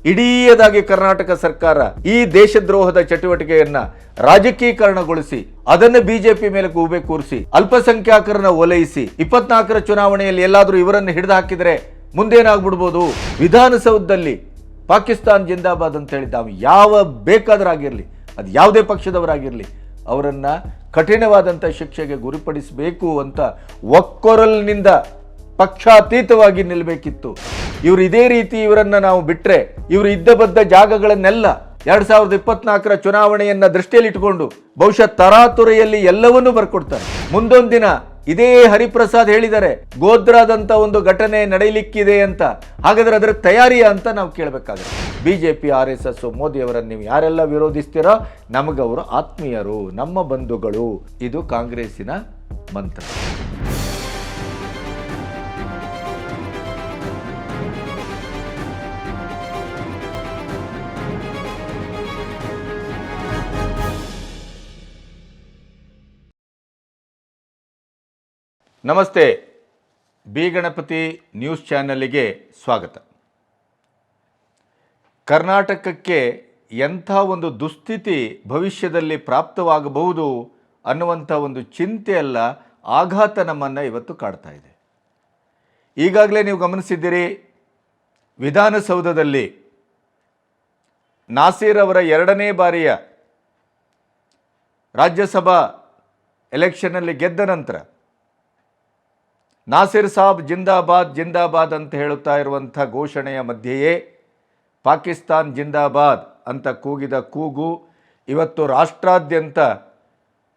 ಇಡೀದಾಗಿ ಕರ್ನಾಟಕ ಸರ್ಕಾರ ಈ ದೇಶದ್ರೋಹದ ಚಟುವಟಿಕೆಯನ್ನ ರಾಜಕೀಕರಣಗೊಳಿಸಿ ಅದನ್ನು ಬಿಜೆಪಿ ಮೇಲೆ ಗೂಬೆ ಕೂರಿಸಿ ಅಲ್ಪಸಂಖ್ಯಾತರನ್ನ ಓಲೈಸಿ 24ರ ಚುನಾವಣೆಯಲ್ಲಿ ಎಲ್ಲಾದರೂ ಇವರನ್ನು ಹಿಡಿದು ಹಾಕಿದರೆ ಮುಂದೇನಾಗ್ಬಿಡ್ಬೋದು. ವಿಧಾನಸೌಧದಲ್ಲಿ ಪಾಕಿಸ್ತಾನ್ ಜಿಂದಾಬಾದ್ ಅಂತ ಹೇಳಿದ್ದ ಯಾವ ಬೇಕಾದರಾಗಿರಲಿ, ಅದು ಯಾವುದೇ ಪಕ್ಷದವರಾಗಿರಲಿ, ಅವರನ್ನ ಕಠಿಣವಾದಂಥ ಶಿಕ್ಷೆಗೆ ಗುರಿಪಡಿಸಬೇಕು ಅಂತ ಒಕ್ಕೊರಲಿನಿಂದ ಪಕ್ಷಾತೀತವಾಗಿ ನಿಲ್ಲಬೇಕಿತ್ತು. ಇವರು ಇದೇ ರೀತಿ ಇವರನ್ನ ನಾವು ಬಿಟ್ಟರೆ ಇವರು ಇದ್ದ ಬದ್ದ ಜಾಗಗಳನ್ನೆಲ್ಲ 2024ರ ಚುನಾವಣೆಯನ್ನ ದೃಷ್ಟಿಯಲ್ಲಿಟ್ಟುಕೊಂಡು ಬಹುಶಃ ತರಾತುರೆಯಲ್ಲಿ ಎಲ್ಲವನ್ನೂ ಬರ್ಕೊಡ್ತಾರೆ. ಮುಂದೊಂದು ದಿನ ಇದೇ ಹರಿಪ್ರಸಾದ್ ಹೇಳಿದ್ದಾರೆ ಗೋಧ್ರಾದಂತ ಒಂದು ಘಟನೆ ನಡೆಯಲಿಕ್ಕಿದೆ ಅಂತ. ಹಾಗಾದ್ರೆ ಅದರ ತಯಾರಿಯ ಅಂತ ನಾವು ಕೇಳಬೇಕಾಗುತ್ತೆ. ಬಿಜೆಪಿ, RSS, ಮೋದಿ ಅವರನ್ನು ನೀವು ಯಾರೆಲ್ಲ ವಿರೋಧಿಸ್ತೀರೋ ನಮಗವರು ಆತ್ಮೀಯರು, ನಮ್ಮ ಬಂಧುಗಳು. ಇದು ಕಾಂಗ್ರೆಸ್ಸಿನ ಮಂತ್ರ. ನಮಸ್ತೆ, ಬಿ ಗಣಪತಿ ನ್ಯೂಸ್ ಚಾನಲ್ಗೆ ಸ್ವಾಗತ. ಕರ್ನಾಟಕಕ್ಕೆ ಎಂಥ ಒಂದು ದುಸ್ಥಿತಿ ಭವಿಷ್ಯದಲ್ಲಿ ಪ್ರಾಪ್ತವಾಗಬಹುದು ಅನ್ನುವಂಥ ಒಂದು ಚಿಂತೆಯಲ್ಲ, ಆಘಾತ ನಮ್ಮನ್ನು ಇವತ್ತು ಕಾಡ್ತಾ ಇದೆ. ಈಗಾಗಲೇ ನೀವು ಗಮನಿಸಿದ್ದೀರಿ, ವಿಧಾನಸೌಧದಲ್ಲಿ ನಾಸೀರ್ ಅವರ 2ನೇ ಬಾರಿಯ ರಾಜ್ಯಸಭಾ ಎಲೆಕ್ಷನ್ನಲ್ಲಿ ಗೆದ್ದ ನಂತರ ನಾಸೀರ್ ಸಾಬ್ ಜಿಂದಾಬಾದ್ ಜಿಂದಾಬಾದ್ ಅಂತ ಹೇಳುತ್ತಾ ಇರುವಂಥ ಘೋಷಣೆಯ ಮಧ್ಯೆಯೇ ಪಾಕಿಸ್ತಾನ್ ಜಿಂದಾಬಾದ್ ಅಂತ ಕೂಗಿದ ಕೂಗು ಇವತ್ತು ರಾಷ್ಟ್ರಾದ್ಯಂತ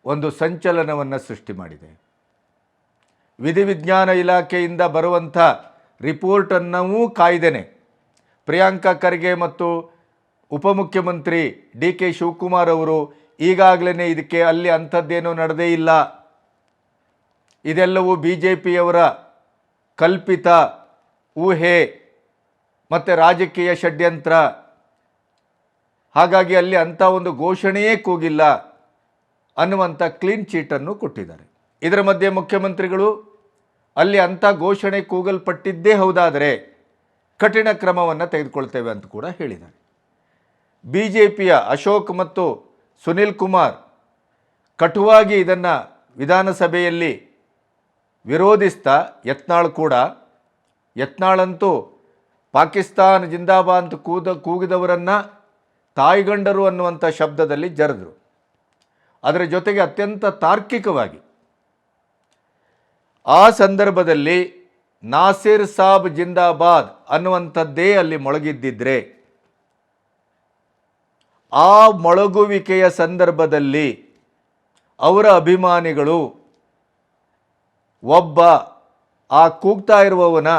ಒಂದು ಸಂಚಲನವನ್ನು ಸೃಷ್ಟಿ ಮಾಡಿದೆ. ವಿಧಿವಿಜ್ಞಾನ ಇಲಾಖೆಯಿಂದ ಬರುವಂಥ ರಿಪೋರ್ಟನ್ನೂ ಕಾಯ್ದೇನೆ ಪ್ರಿಯಾಂಕಾ ಖರ್ಗೆ ಮತ್ತು ಉಪಮುಖ್ಯಮಂತ್ರಿ DK ಶಿವಕುಮಾರ್ ಅವರು ಈಗಾಗಲೇ ಇದಕ್ಕೆ ಅಲ್ಲಿ ಅಂಥದ್ದೇನೂ ನಡೆದೇ ಇಲ್ಲ, ಇದೆಲ್ಲವೂ BJPಯವರ ಕಲ್ಪಿತ ಊಹೆ ಮತ್ತು ರಾಜಕೀಯ ಷಡ್ಯಂತ್ರ, ಹಾಗಾಗಿ ಅಲ್ಲಿ ಅಂಥ ಒಂದು ಘೋಷಣೆಯೇ ಕೂಗಿಲ್ಲ ಅನ್ನುವಂಥ ಕ್ಲೀನ್ ಚೀಟನ್ನು ಕೊಟ್ಟಿದ್ದಾರೆ. ಇದರ ಮಧ್ಯೆ ಮುಖ್ಯಮಂತ್ರಿಗಳು ಅಲ್ಲಿ ಅಂಥ ಘೋಷಣೆ ಕೂಗಲ್ಪಟ್ಟಿದ್ದೇ ಹೌದಾದರೆ ಕಠಿಣ ಕ್ರಮವನ್ನು ತೆಗೆದುಕೊಳ್ತೇವೆ ಅಂತ ಕೂಡ ಹೇಳಿದ್ದಾರೆ. BJPಯ ಅಶೋಕ್ ಮತ್ತು ಸುನಿಲ್ ಕುಮಾರ್ ಕಟುವಾಗಿ ಇದನ್ನು ವಿಧಾನಸಭೆಯಲ್ಲಿ ವಿರೋಧಿಸ್ತಾ, ಯತ್ನಾಳಂತೂ ಪಾಕಿಸ್ತಾನ್ ಜಿಂದಾಬಾದ್ ಅಂತ ಕೂಗಿದವರನ್ನು ತಾಯ್ಗಂಡರು ಅನ್ನುವಂಥ ಶಬ್ದದಲ್ಲಿ ಜರೆದರು. ಅದರ ಜೊತೆಗೆ ಅತ್ಯಂತ ತಾರ್ಕಿಕವಾಗಿ ಆ ಸಂದರ್ಭದಲ್ಲಿ ನಾಸೀರ್ ಸಾಬ್ ಜಿಂದಾಬಾದ್ ಅನ್ನುವಂಥದ್ದೇ ಅಲ್ಲಿ ಮೊಳಗಿದ್ದಿದ್ರೆ ಆ ಮೊಳಗುವಿಕೆಯ ಸಂದರ್ಭದಲ್ಲಿ ಅವರ ಅಭಿಮಾನಿಗಳು ಒಬ್ಬ ಆ ಕೂಗ್ತಾ ಇರುವವನ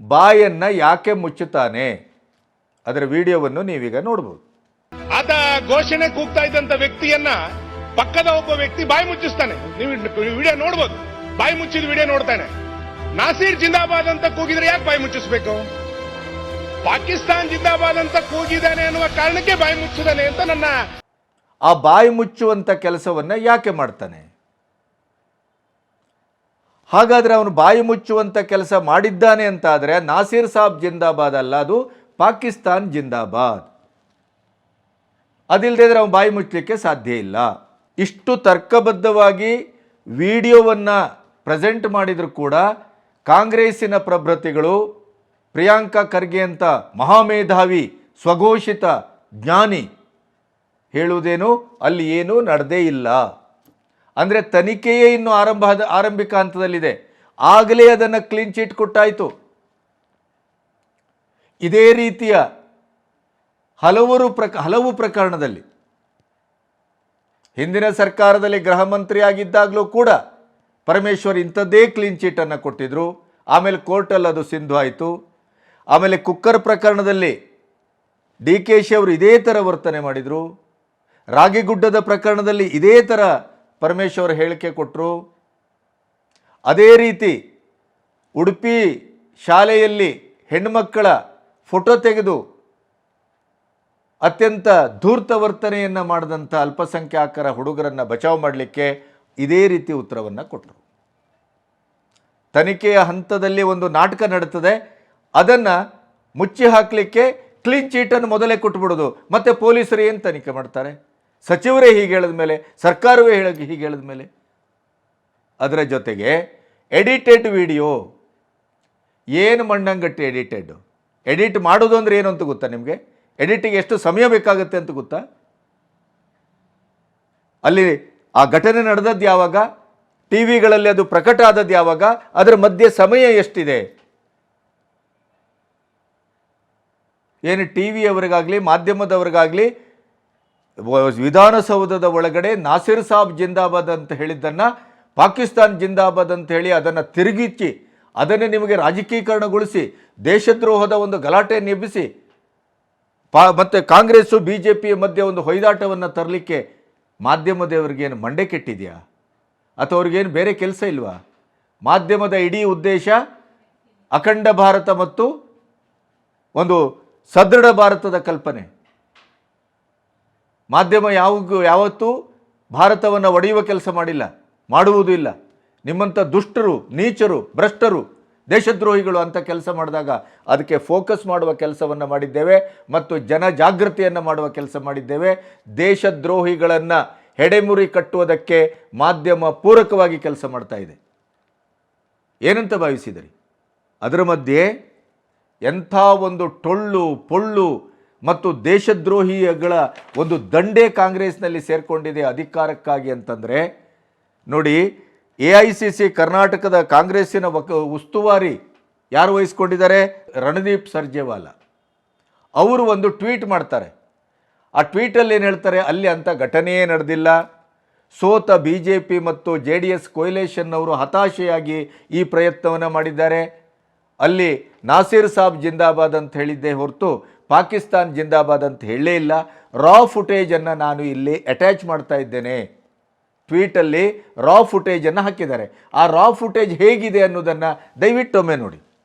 ಬಾಯನ್ನು ಯಾಕೆ ಮುಚ್ಚುತ್ತಾನೆ, ಅದರ ವಿಡಿಯೋವನ್ನು ನೀವೀಗ ನೋಡಬಹುದು. ಆತ ಘೋಷಣೆ ಕೂಗ್ತಾ ಇದ್ದಂತ ವ್ಯಕ್ತಿಯನ್ನ ಪಕ್ಕದ ಒಬ್ಬ ವ್ಯಕ್ತಿ ಬಾಯಿ ಮುಚ್ಚಿಸ್ತಾನೆ. ನೀವು ವಿಡಿಯೋ ನೋಡಬಹುದು, ಬಾಯಿ ಮುಚ್ಚಿದ ವಿಡಿಯೋ ನೋಡ್ತಾನೆ. ನಾಸೀರ್ ಜಿಂದಾಬಾದ್ ಅಂತ ಕೂಗಿದ್ರೆ ಯಾಕೆ ಬಾಯಿ ಮುಚ್ಚಿಸ್ಬೇಕು? ಪಾಕಿಸ್ತಾನ್ ಜಿಂದಾಬಾದ್ ಅಂತ ಕೂಗಿದಾನೆ ಅನ್ನುವ ಕಾರಣಕ್ಕೆ ಬಾಯಿ ಮುಚ್ಚಿದಾನೆ ಅಂತ ನನ್ನ ಆ ಬಾಯಿ ಮುಚ್ಚುವಂತ ಕೆಲಸವನ್ನ ಯಾಕೆ ಮಾಡ್ತಾನೆ? ಹಾಗಾದರೆ ಅವನು ಬಾಯಿ ಮುಚ್ಚುವಂಥ ಕೆಲಸ ಮಾಡಿದ್ದಾನೆ ಅಂತ ಆದರೆ ನಾಸೀರ್ ಸಾಬ್ ಜಿಂದಾಬಾದ್ ಅಲ್ಲ, ಅದು ಪಾಕಿಸ್ತಾನ್ ಜಿಂದಾಬಾದ್. ಅದಿಲ್ಲದೆ ಇದ್ರೆ ಅವನು ಬಾಯಿ ಮುಚ್ಚಲಿಕ್ಕೆ ಸಾಧ್ಯ ಇಲ್ಲ. ಇಷ್ಟು ತರ್ಕಬದ್ಧವಾಗಿ ವಿಡಿಯೋವನ್ನು ಪ್ರೆಸೆಂಟ್ ಮಾಡಿದರೂ ಕೂಡ ಕಾಂಗ್ರೆಸ್ಸಿನ ಪ್ರಭೃತಿಗಳು ಪ್ರಿಯಾಂಕಾ ಖರ್ಗೆ ಅಂತ ಮಹಾಮೇಧಾವಿ ಸ್ವಘೋಷಿತ ಜ್ಞಾನಿ ಹೇಳುವುದೇನು ಅಲ್ಲಿ ಏನೂ ನಡೆದೇ ಇಲ್ಲ. ಅಂದರೆ ತನಿಖೆಯೇ ಇನ್ನು ಆರಂಭಿಕ ಹಂತದಲ್ಲಿದೆ, ಆಗಲೇ ಅದನ್ನು ಕ್ಲೀನ್ ಚೀಟ್ ಕೊಟ್ಟಾಯಿತು. ಇದೇ ರೀತಿಯ ಹಲವು ಪ್ರಕರಣದಲ್ಲಿ ಹಿಂದಿನ ಸರ್ಕಾರದಲ್ಲಿ ಗೃಹ ಮಂತ್ರಿ ಆಗಿದ್ದಾಗಲೂ ಕೂಡ ಪರಮೇಶ್ವರ್ ಇಂಥದ್ದೇ ಕ್ಲೀನ್ ಚೀಟನ್ನು ಕೊಟ್ಟಿದ್ರು. ಆಮೇಲೆ ಕೋರ್ಟಲ್ಲಿ ಅದು ಸಿಂಧು ಆಯಿತು. ಆಮೇಲೆ ಕುಕ್ಕರ್ ಪ್ರಕರಣದಲ್ಲಿ DKಶ ಅವರು ಇದೇ ಥರ ವರ್ತನೆ ಮಾಡಿದರು. ರಾಗಿಗುಡ್ಡದ ಪ್ರಕರಣದಲ್ಲಿ ಇದೇ ಥರ ಪರಮೇಶ್ವರ್ ಹೇಳಿಕೆ ಕೊಟ್ಟರು. ಅದೇ ರೀತಿ ಉಡುಪಿ ಶಾಲೆಯಲ್ಲಿ ಹೆಣ್ಣುಮಕ್ಕಳ ಫೋಟೋ ತೆಗೆದು ಅತ್ಯಂತ ಧೂರ್ತ ವರ್ತನೆಯನ್ನು ಮಾಡಿದಂಥ ಅಲ್ಪಸಂಖ್ಯಾತರ ಹುಡುಗರನ್ನು ಬಚಾವ್ ಮಾಡಲಿಕ್ಕೆ ಇದೇ ರೀತಿ ಉತ್ತರವನ್ನು ಕೊಟ್ಟರು. ತನಿಖೆಯ ಹಂತದಲ್ಲಿ ಒಂದು ನಾಟಕ ನಡೀತದೆ, ಅದನ್ನು ಮುಚ್ಚಿ ಹಾಕಲಿಕ್ಕೆ ಕ್ಲೀನ್ ಚೀಟನ್ನು ಮೊದಲೇ ಕೊಟ್ಬಿಡೋದು, ಮತ್ತೆ ಪೊಲೀಸರು ಏನು ತನಿಖೆ ಮಾಡ್ತಾರೆ? ಸಚಿವರೇ ಹೀಗೆ ಹೇಳಿದ ಮೇಲೆ, ಸರ್ಕಾರವೇ ಹೀಗೆ ಹೇಳಿದ ಮೇಲೆ. ಅದರ ಜೊತೆಗೆ ಎಡಿಟೆಡ್ ವಿಡಿಯೋ, ಏನು ಮಣ್ಣಂಗಟ್ಟಿ ಎಡಿಟ್ ಮಾಡೋದು ಅಂದರೆ ಏನು ಅಂತ ಗೊತ್ತಾ ನಿಮಗೆ? ಎಡಿಟಿಗೆ ಎಷ್ಟು ಸಮಯ ಬೇಕಾಗುತ್ತೆ ಅಂತ ಗೊತ್ತಾ? ಅಲ್ಲಿ ಆ ಘಟನೆ ನಡೆದದ್ದು ಯಾವಾಗ, ಟಿ ವಿಗಳಲ್ಲಿ ಅದು ಪ್ರಕಟ ಆದದ್ದು ಯಾವಾಗ, ಅದರ ಮಧ್ಯೆ ಸಮಯ ಎಷ್ಟಿದೆ? ಏನು ಟಿ ವಿಯವರಿಗಾಗಲಿ ಮಾಧ್ಯಮದವರಿಗಾಗಲಿ ವಿಧಾನಸೌಧದ ಒಳಗಡೆ ನಾಸಿರ್ ಸಾಬ್ ಜಿಂದಾಬಾದ್ ಅಂತ ಹೇಳಿದ್ದನ್ನು ಪಾಕಿಸ್ತಾನ್ ಜಿಂದಾಬಾದ್ ಅಂತ ಹೇಳಿ ಅದನ್ನು ತಿರುಗಿಚ್ಚಿ ಅದನ್ನು ನಿಮಗೆ ರಾಜಕೀಕರಣಗೊಳಿಸಿ ದೇಶದ್ರೋಹದ ಒಂದು ಗಲಾಟೆ ಎಬ್ಬಿಸಿ ಮತ್ತು ಕಾಂಗ್ರೆಸ್ಸು ಬಿ ಜೆ ಪಿಯ ಮಧ್ಯೆ ಒಂದು ಹೊಯ್ದಾಟವನ್ನು ತರಲಿಕ್ಕೆ ಮಾಧ್ಯಮದವರಿಗೇನು ಮಂಡೆ ಕೆಟ್ಟಿದೆಯಾ? ಅಥವಾ ಅವ್ರಿಗೇನು ಬೇರೆ ಕೆಲಸ ಇಲ್ವಾ? ಮಾಧ್ಯಮದ ಇಡೀ ಉದ್ದೇಶ ಅಖಂಡ ಭಾರತ ಮತ್ತು ಒಂದು ಸದೃಢ ಭಾರತದ ಕಲ್ಪನೆ. ಮಾಧ್ಯಮ ಯಾವತ್ತೂ ಭಾರತವನ್ನು ಒಡೆಯುವ ಕೆಲಸ ಮಾಡಿಲ್ಲ, ಮಾಡುವುದೂ ಇಲ್ಲ. ನಿಮ್ಮಂಥ ದುಷ್ಟರು, ನೀಚರು, ಭ್ರಷ್ಟರು, ದೇಶದ್ರೋಹಿಗಳು ಅಂತ ಕೆಲಸ ಮಾಡಿದಾಗ ಅದಕ್ಕೆ ಫೋಕಸ್ ಮಾಡುವ ಕೆಲಸವನ್ನು ಮಾಡಿದ್ದೇವೆ ಮತ್ತು ಜನಜಾಗೃತಿಯನ್ನು ಮಾಡುವ ಕೆಲಸ ಮಾಡಿದ್ದೇವೆ. ದೇಶದ್ರೋಹಿಗಳನ್ನು ಹೆಡೆಮುರಿ ಕಟ್ಟುವುದಕ್ಕೆ ಮಾಧ್ಯಮ ಪೂರಕವಾಗಿ ಕೆಲಸ ಮಾಡ್ತಾ ಇದೆ. ಏನಂತ ಭಾವಿಸಿದಿರಿ? ಅದರ ಮಧ್ಯೆ ಎಂಥ ಒಂದು ಟೊಳ್ಳು ಪೊಳ್ಳು ಮತ್ತು ದೇಶದ್ರೋಹಿಗಳ ಒಂದು ದಂಡೇ ಕಾಂಗ್ರೆಸ್ನಲ್ಲಿ ಸೇರಿಕೊಂಡಿದೆ ಅಧಿಕಾರಕ್ಕಾಗಿ ಅಂತಂದರೆ ನೋಡಿ. AICC ಕರ್ನಾಟಕದ ಕಾಂಗ್ರೆಸ್ಸಿನ ಉಸ್ತುವಾರಿ ಯಾರು ವಹಿಸ್ಕೊಂಡಿದ್ದಾರೆ? ರಣದೀಪ್ ಸರ್ಜೇವಾಲಾ ಅವರು ಒಂದು ಟ್ವೀಟ್ ಮಾಡ್ತಾರೆ. ಆ ಟ್ವೀಟಲ್ಲಿ ಏನು ಹೇಳ್ತಾರೆ? ಅಲ್ಲಿ ಅಂಥ ಘಟನೆಯೇ ನಡೆದಿಲ್ಲ, ಸೋತ BJP ಮತ್ತು JDS ಕೊಯ್ಲೇಷನ್ ಅವರು ಹತಾಶೆಯಾಗಿ ಈ ಪ್ರಯತ್ನವನ್ನು ಮಾಡಿದ್ದಾರೆ. ಅಲ್ಲಿ ನಾಸಿರ್ ಸಾಬ್ ಜಿಂದಾಬಾದ್ ಅಂತ ಹೇಳಿದ್ದೇ ಹೊರತು ಪಾಕಿಸ್ತಾನ್ ಜಿಂದಾಬಾದ್ ಅಂತ ಹೇಳಲೇ ಇಲ್ಲ. ರಾ ಫುಟೇಜನ್ನು ನಾನು ಇಲ್ಲಿ ಅಟ್ಯಾಚ್ ಮಾಡ್ತಾ ಇದ್ದೇನೆ. ಟ್ವೀಟಲ್ಲಿ ರಾ ಫುಟೇಜನ್ನು ಹಾಕಿದ್ದಾರೆ. ಆ ರಾ ಫುಟೇಜ್ ಹೇಗಿದೆ ಅನ್ನೋದನ್ನು ದಯವಿಟ್ಟೊಮ್ಮೆ ನೋಡಿ.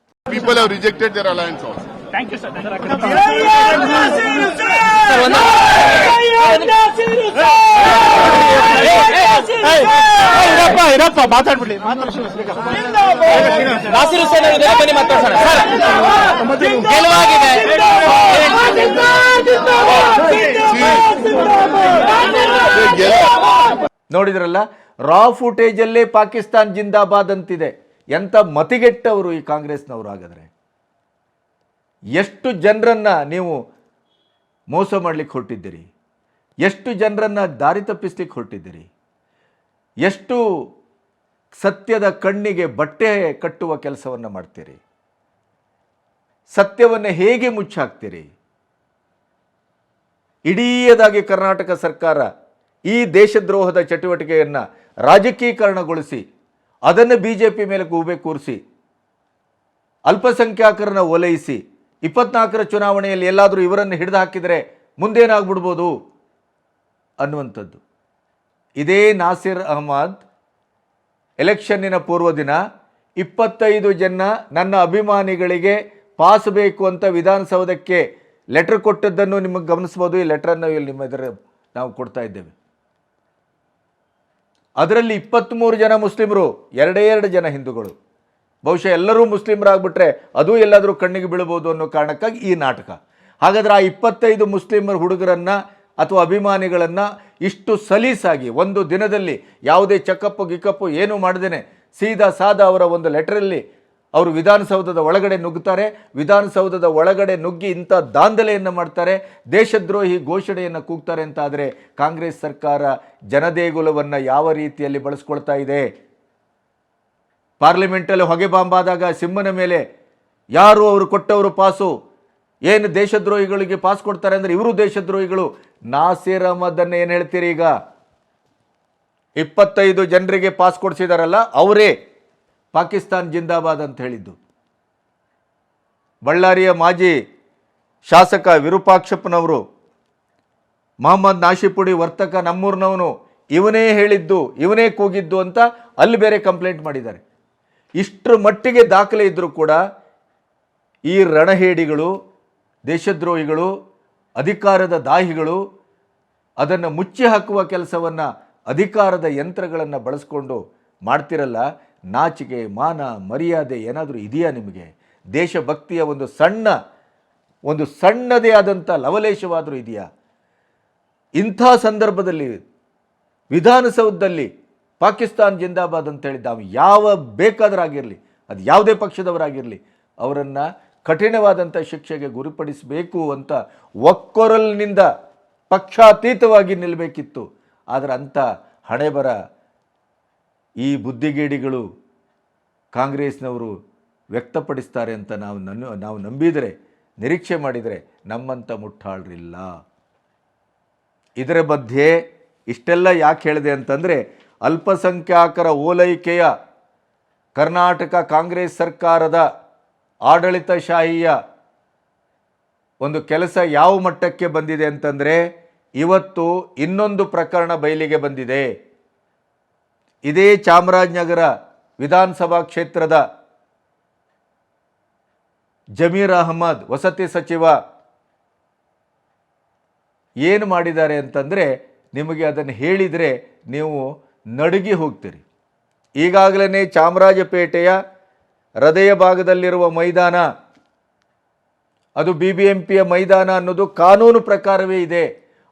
People have rejected their alliance also. Thank you, sir. ಇರಪ್ಪ ಮಾತಾಡ್ಬಿಡ್ಲಿ. ನಾಸಿರ್ ಹುಸೇನ್ ಅವರಿಗೆ ಬನ್ನಿ ಮಾತಾಡ್ಸೋಣ. ಗೆಲುವಾಗಿದೆ. ನೋಡಿದ್ರಲ್ಲ, ರಾ ಫುಟೇಜಲ್ಲೇ ಪಾಕಿಸ್ತಾನ್ ಜಿಂದಾಬಾದ್ ಅಂತಿದೆ. ಎಂಥ ಮತಿಗೆಟ್ಟವರು ಈ ಕಾಂಗ್ರೆಸ್ನವರು. ಹಾಗಾದರೆ ಎಷ್ಟು ಜನರನ್ನು ನೀವು ಮೋಸ ಮಾಡಲಿಕ್ಕೆ ಹೊರಟಿದ್ದೀರಿ, ಎಷ್ಟು ಜನರನ್ನು ದಾರಿ ತಪ್ಪಿಸ್ಲಿಕ್ಕೆ ಹೊರಟಿದ್ದೀರಿ, ಎಷ್ಟು ಸತ್ಯದ ಕಣ್ಣಿಗೆ ಬಟ್ಟೆ ಕಟ್ಟುವ ಕೆಲಸವನ್ನು ಮಾಡ್ತೀರಿ, ಸತ್ಯವನ್ನು ಹೇಗೆ ಮುಚ್ಚಾಕ್ತೀರಿ. ಇಡೀದಾಗಿ ಕರ್ನಾಟಕ ಸರ್ಕಾರ ಈ ದೇಶದ್ರೋಹದ ಚಟುವಟಿಕೆಯನ್ನು ರಾಜಕೀಕರಣಗೊಳಿಸಿ ಅದನ್ನು BJP ಮೇಲೆ ಗೂಬೆ ಕೂರಿಸಿ ಅಲ್ಪಸಂಖ್ಯಾತರನ್ನು ಓಲೈಸಿ 24ರ ಚುನಾವಣೆಯಲ್ಲಿ ಎಲ್ಲಾದರೂ ಇವರನ್ನು ಹಿಡಿದು ಹಾಕಿದರೆ ಮುಂದೇನಾಗ್ಬಿಡ್ಬೋದು ಅನ್ನುವಂಥದ್ದು. ಇದೇ ನಾಸಿರ್ ಅಹಮದ್ ಎಲೆಕ್ಷನ್ನಿನ ಪೂರ್ವ ದಿನ 25 ಜನ ನನ್ನ ಅಭಿಮಾನಿಗಳಿಗೆ ಪಾಸ್ ಬೇಕು ಅಂತ ವಿಧಾನಸೌಧಕ್ಕೆ ಲೆಟರ್ ಕೊಟ್ಟದ್ದನ್ನು ನಿಮಗೆ ಗಮನಿಸ್ಬೋದು. ಈ ಲೆಟ್ರನ್ನು ಇಲ್ಲಿ ನಿಮ್ಮ ಎದುರು ನಾವು ಕೊಡ್ತಾ ಇದ್ದೇವೆ. ಅದರಲ್ಲಿ 23 ಜನ ಮುಸ್ಲಿಮರು, 2 ಜನ ಹಿಂದೂಗಳು. ಬಹುಶಃ ಎಲ್ಲರೂ ಮುಸ್ಲಿಮರಾಗ್ಬಿಟ್ರೆ ಅದು ಎಲ್ಲಾದರೂ ಕಣ್ಣಿಗೆ ಬೀಳ್ಬೋದು ಅನ್ನೋ ಕಾರಣಕ್ಕಾಗಿ ಈ ನಾಟಕ. ಹಾಗಾದರೆ ಆ 25 ಮುಸ್ಲಿಮರ ಹುಡುಗರನ್ನು ಅಥವಾ ಅಭಿಮಾನಿಗಳನ್ನು ಇಷ್ಟು ಸಲೀಸಾಗಿ ಒಂದು ದಿನದಲ್ಲಿ ಯಾವುದೇ ಚೆಕಪ್ಪು ಗಿಕಪ್ಪು ಏನೂ ಮಾಡದೇನೆ ಸೀದಾ ಸಾದಾ ಅವರ ಒಂದು ಲೆಟರಲ್ಲಿ ಅವರು ವಿಧಾನಸೌಧದ ಒಳಗಡೆ ನುಗ್ಗುತ್ತಾರೆ. ವಿಧಾನಸೌಧದ ಒಳಗಡೆ ನುಗ್ಗಿ ಇಂಥ ದಾಂಧಲೆಯನ್ನು ಮಾಡ್ತಾರೆ, ದೇಶದ್ರೋಹಿ ಘೋಷಣೆಯನ್ನು ಕೂಗ್ತಾರೆ ಅಂತ ಆದರೆ ಕಾಂಗ್ರೆಸ್ ಸರ್ಕಾರ ಜನದೇಗುಲವನ್ನು ಯಾವ ರೀತಿಯಲ್ಲಿ ಬಳಸ್ಕೊಳ್ತಾ ಇದೆ. ಪಾರ್ಲಿಮೆಂಟಲ್ಲಿ ಹೊಗೆ ಬಾಂಬಾದಾಗ ಸಿಂಹನ ಮೇಲೆ ಯಾರು ಅವರು ಕೊಟ್ಟವರು ಪಾಸು, ಏನು ದೇಶದ್ರೋಹಿಗಳಿಗೆ ಪಾಸ್ ಕೊಡ್ತಾರೆ ಅಂದರೆ ಇವರು ದೇಶದ್ರೋಹಿಗಳು. ನಾಸಿರ್ ಅಹಮದನ್ನು ಏನು ಹೇಳ್ತೀರಿ? ಈಗ 25 ಜನರಿಗೆ ಪಾಸ್ ಕೊಡಿಸಿದಾರಲ್ಲ ಅವರೇ ಪಾಕಿಸ್ತಾನ್ ಜಿಂದಾಬಾದ್ ಅಂತ ಹೇಳಿದ್ದು. ಬಳ್ಳಾರಿಯ ಮಾಜಿ ಶಾಸಕ ವಿರೂಪಾಕ್ಷಪ್ಪನವರು, ಮೊಹಮ್ಮದ್ ನಾಶಿಪುಡಿ ವರ್ತಕ ನಮ್ಮೂರಿನವನು, ಇವನೇ ಹೇಳಿದ್ದು ಇವನೇ ಕೂಗಿದ್ದು ಅಂತ ಅಲ್ಲಿ ಬೇರೆ ಕಂಪ್ಲೇಂಟ್ ಮಾಡಿದ್ದಾರೆ. ಇಷ್ಟರ ಮಟ್ಟಿಗೆ ದಾಖಲೆ ಇದ್ದರೂ ಕೂಡ ಈ ರಣಹೇಡಿಗಳು, ದೇಶದ್ರೋಹಿಗಳು, ಅಧಿಕಾರದ ದಾಹಿಗಳು ಅದನ್ನು ಮುಚ್ಚಿ ಹಾಕುವ ಕೆಲಸವನ್ನು ಅಧಿಕಾರದ ಯಂತ್ರಗಳನ್ನು ಬಳಸ್ಕೊಂಡು ಮಾಡ್ತಿರಲ್ಲ. ನಾಚಿಕೆ ಮಾನ ಮರ್ಯಾದೆ ಏನಾದರೂ ಇದೆಯಾ ನಿಮಗೆ? ದೇಶಭಕ್ತಿಯ ಒಂದು ಸಣ್ಣ ಒಂದು ಸಣ್ಣದೇ ಆದಂಥ ಲವಲೇಶವಾದರೂ ಇದೆಯಾ? ಇಂಥ ಸಂದರ್ಭದಲ್ಲಿ ವಿಧಾನಸೌಧದಲ್ಲಿ ಪಾಕಿಸ್ತಾನ್ ಜಿಂದಾಬಾದ್ ಅಂತ ಹೇಳಿ ನಾವು ಯಾವ ಬೇಕಾದರಾಗಿರಲಿ, ಅದು ಯಾವುದೇ ಪಕ್ಷದವರಾಗಿರಲಿ, ಅವರನ್ನು ಕಠಿಣವಾದಂಥ ಶಿಕ್ಷೆಗೆ ಗುರಿಪಡಿಸಬೇಕು ಅಂತ ಒಕ್ಕೊರಲಿನಿಂದ ಪಕ್ಷಾತೀತವಾಗಿ ನಿಲ್ಲಬೇಕಿತ್ತು. ಆದರೆ ಅಂಥ ಹಣೆಬರ ಈ ಬುದ್ಧಿಗೇಡಿಗಳು ಕಾಂಗ್ರೆಸ್ನವರು ವ್ಯಕ್ತಪಡಿಸ್ತಾರೆ ಅಂತ ನಾವು ನಂಬಿದರೆ, ನಿರೀಕ್ಷೆ ಮಾಡಿದರೆ ನಮ್ಮಂಥ ಮುಟ್ಟಾಳರಿಲ್ಲ. ಇದರ ಮಧ್ಯೆ ಇಷ್ಟೆಲ್ಲ ಯಾಕೆ ಹೇಳಿದೆ ಅಂತಂದರೆ, ಅಲ್ಪಸಂಖ್ಯಾತರ ಓಲೈಕೆಯ ಕರ್ನಾಟಕ ಕಾಂಗ್ರೆಸ್ ಸರ್ಕಾರದ ಆಡಳಿತಶಾಹಿಯ ಒಂದು ಕೆಲಸ ಯಾವ ಮಟ್ಟಕ್ಕೆ ಬಂದಿದೆ ಅಂತಂದರೆ, ಇವತ್ತು ಇನ್ನೊಂದು ಪ್ರಕರಣ ಬಯಲಿಗೆ ಬಂದಿದೆ. ಇದೇ ಚಾಮರಾಜನಗರ ವಿಧಾನಸಭಾ ಕ್ಷೇತ್ರದ ಜಮೀರ್ ಅಹಮದ್ ವಸತಿ ಸಚಿವ ಏನು ಮಾಡಿದ್ದಾರೆ ಅಂತಂದರೆ, ನಿಮಗೆ ಅದನ್ನು ಹೇಳಿದರೆ ನೀವು ನಡುಗಿ ಹೋಗ್ತೀರಿ. ಈಗಾಗಲೇ ಚಾಮರಾಜಪೇಟೆಯ ಹೃದಯ ಭಾಗದಲ್ಲಿರುವ ಮೈದಾನ, ಅದು BBMPಯ ಮೈದಾನ ಅನ್ನೋದು ಕಾನೂನು ಪ್ರಕಾರವೇ ಇದೆ.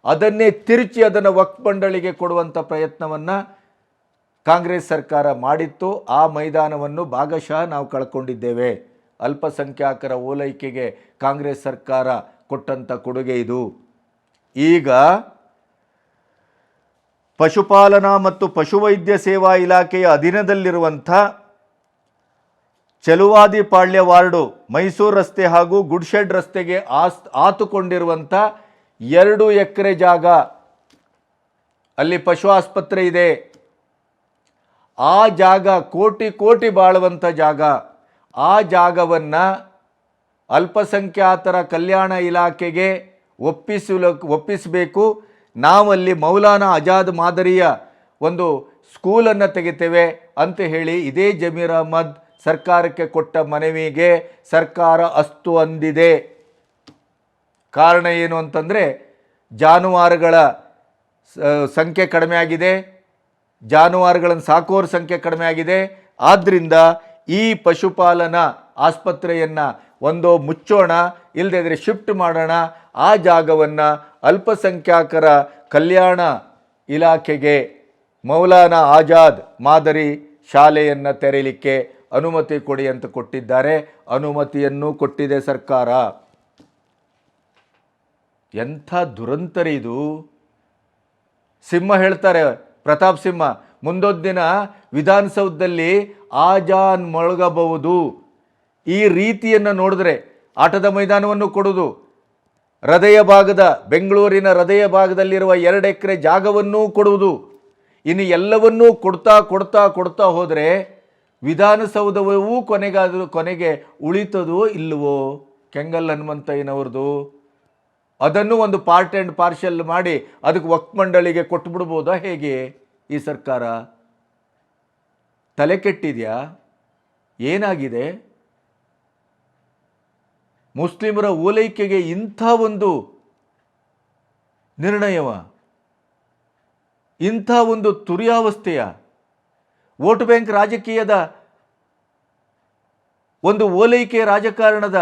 ಅದನ್ನೇ ತಿರುಚಿ ಅದನ್ನು ವಕ್ಫ್ ಮಂಡಳಿಗೆ ಕೊಡುವಂಥ ಪ್ರಯತ್ನವನ್ನು ಕಾಂಗ್ರೆಸ್ ಸರ್ಕಾರ ಮಾಡಿತ್ತು. ಆ ಮೈದಾನವನ್ನು ಭಾಗಶಃ ನಾವು ಕಳ್ಕೊಂಡಿದ್ದೇವೆ. ಅಲ್ಪಸಂಖ್ಯಾತರ ಓಲೈಕೆಗೆ ಕಾಂಗ್ರೆಸ್ ಸರ್ಕಾರ ಕೊಟ್ಟಂಥ ಕೊಡುಗೆ ಇದು. ಈಗ ಪಶುಪಾಲನಾ ಮತ್ತು ಪಶುವೈದ್ಯ ಸೇವಾ ಇಲಾಖೆಯ ಅಧೀನದಲ್ಲಿರುವಂಥ ಚೆಲುವಾದಿಪಾಳ್ಯ ವಾರ್ಡು, ಮೈಸೂರು ರಸ್ತೆ ಹಾಗೂ ಗುಡ್ಶೆಡ್ ರಸ್ತೆಗೆ ಆತುಕೊಂಡಿರುವಂಥ 2 ಎಕರೆ ಜಾಗ, ಅಲ್ಲಿ ಪಶು ಆಸ್ಪತ್ರೆ ಇದೆ. ಆ ಜಾಗ ಕೋಟಿ ಕೋಟಿ ಬಾಳುವಂಥ ಜಾಗ. ಆ ಜಾಗವನ್ನು ಅಲ್ಪಸಂಖ್ಯಾತರ ಕಲ್ಯಾಣ ಇಲಾಖೆಗೆ ಒಪ್ಪಿಸಬೇಕು. ನಾವಲ್ಲಿ ಮೌಲಾನಾ ಆಜಾದ್ ಮಾದರಿಯ ಒಂದು ಸ್ಕೂಲನ್ನು ತೆಗಿತೇವೆ ಅಂತ ಹೇಳಿ ಇದೇ ಜಮೀರ್ ಅಹಮದ್ ಸರ್ಕಾರಕ್ಕೆ ಕೊಟ್ಟ ಮನವಿಗೆ ಸರ್ಕಾರ ಅಸ್ತು ಅಂದಿದೆ. ಕಾರಣ ಏನು ಅಂತಂದರೆ, ಜಾನುವಾರುಗಳ ಸಂಖ್ಯೆ ಕಡಿಮೆ ಆಗಿದೆ, ಜಾನುವಾರುಗಳನ್ನು ಸಾಕೋರ ಸಂಖ್ಯೆ ಕಡಿಮೆ ಆಗಿದೆ. ಆದ್ದರಿಂದ ಈ ಪಶುಪಾಲನಾ ಆಸ್ಪತ್ರೆಯನ್ನು ಒಂದೋ ಮುಚ್ಚೋಣ, ಇಲ್ಲದಿದ್ದರೆ ಶಿಫ್ಟ್ ಮಾಡೋಣ, ಆ ಜಾಗವನ್ನು ಅಲ್ಪಸಂಖ್ಯಾತರ ಕಲ್ಯಾಣ ಇಲಾಖೆಗೆ ಮೌಲಾನಾ ಆಜಾದ್ ಮಾದರಿ ಶಾಲೆಯನ್ನು ತೆರೆಯಲಿಕ್ಕೆ ಅನುಮತಿ ಕೊಡಿ ಅಂತ ಕೊಟ್ಟಿದ್ದಾರೆ. ಅನುಮತಿಯನ್ನು ಕೊಟ್ಟಿದೆ ಸರ್ಕಾರ. ಎಂಥ ದುರಂತರಿ ಇದು. ಸಿಂಹ ಹೇಳ್ತಾರೆ, ಪ್ರತಾಪ್ ಸಿಂಹ, ಮುಂದೊಂದು ದಿನ ವಿಧಾನಸೌಧದಲ್ಲಿ ಆಜಾನ್ ಮೊಳಗಬಹುದು. ಈ ರೀತಿಯನ್ನು ನೋಡಿದ್ರೆ ಆಟದ ಮೈದಾನವನ್ನು ಕೊಡೋದು, ಹೃದಯ ಭಾಗದ ಬೆಂಗಳೂರಿನ ಹೃದಯ ಭಾಗದಲ್ಲಿರುವ 2 ಎಕರೆ ಜಾಗವನ್ನೂ ಕೊಡುವುದು, ಇನ್ನು ಎಲ್ಲವನ್ನೂ ಕೊಡ್ತಾ ಹೋದರೆ ವಿಧಾನಸೌಧವೂ ಕೊನೆಗೆ ಉಳಿತದೋ ಇಲ್ಲವೋ? ಕೆಂಗಲ್ ಹನುಮಂತಯ್ಯನವ್ರದ್ದು ಅದನ್ನು ಒಂದು ಪಾರ್ಟ್ ಆ್ಯಂಡ್ ಪಾರ್ಷಲ್ ಮಾಡಿ ಅದಕ್ಕೆ ವಕ್ಫ್ ಮಂಡಳಿಗೆ ಕೊಟ್ಟುಬಿಡ್ಬೋದಾ? ಹೇಗೆ ಈ ಸರ್ಕಾರ ತಲೆ ಕೆಟ್ಟಿದೆಯಾ? ಏನಾಗಿದೆ? ಮುಸ್ಲಿಮರ ಓಲೈಕೆಗೆ ಇಂಥ ಒಂದು ನಿರ್ಣಯವ, ಇಂಥ ಒಂದು ತುರ್ಯಾವಸ್ಥೆಯ, ವೋಟ್ ಬ್ಯಾಂಕ್ ರಾಜಕೀಯದ ಒಂದು ಓಲೈಕೆ ರಾಜಕಾರಣದ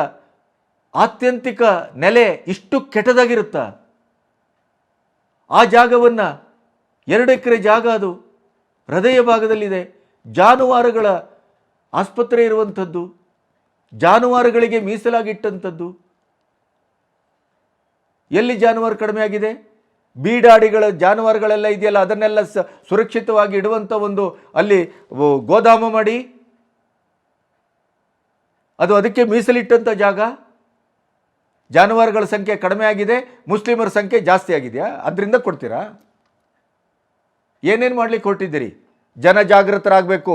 ಆತ್ಯಂತಿಕ ನೆಲೆ ಇಷ್ಟು ಕೆಟ್ಟದಾಗಿರುತ್ತಾ? ಆ ಜಾಗವನ್ನು 2 ಎಕರೆ ಜಾಗ, ಅದು ಹೃದಯ ಭಾಗದಲ್ಲಿದೆ, ಜಾನುವಾರುಗಳ ಆಸ್ಪತ್ರೆ ಇರುವಂಥದ್ದು, ಜಾನುವಾರುಗಳಿಗೆ ಮೀಸಲಾಗಿಟ್ಟಂಥದ್ದು. ಎಲ್ಲಿ ಜಾನುವಾರು ಕಡಿಮೆ ಆಗಿದೆ? ಬೀಡಾಡಿಗಳ ಜಾನುವಾರುಗಳೆಲ್ಲ ಇದೆಯಲ್ಲ, ಅದನ್ನೆಲ್ಲ ಸುರಕ್ಷಿತವಾಗಿ ಇಡುವಂಥ ಒಂದು ಅಲ್ಲಿ ಗೋದಾಮು ಮಾಡಿ ಅದು ಅದಕ್ಕೆ ಮೀಸಲಿಟ್ಟಂಥ ಜಾಗ. ಜಾನುವಾರುಗಳ ಸಂಖ್ಯೆ ಕಡಿಮೆ ಆಗಿದೆ, ಮುಸ್ಲಿಮರ ಸಂಖ್ಯೆ ಜಾಸ್ತಿ ಆಗಿದೆಯಾ? ಅದರಿಂದ ಕೊಡ್ತೀರಾ? ಏನೇನು ಮಾಡಲಿಕ್ಕೆ ಹೊರಟಿದ್ದೀರಿ? ಜನ ಜಾಗೃತರಾಗಬೇಕು.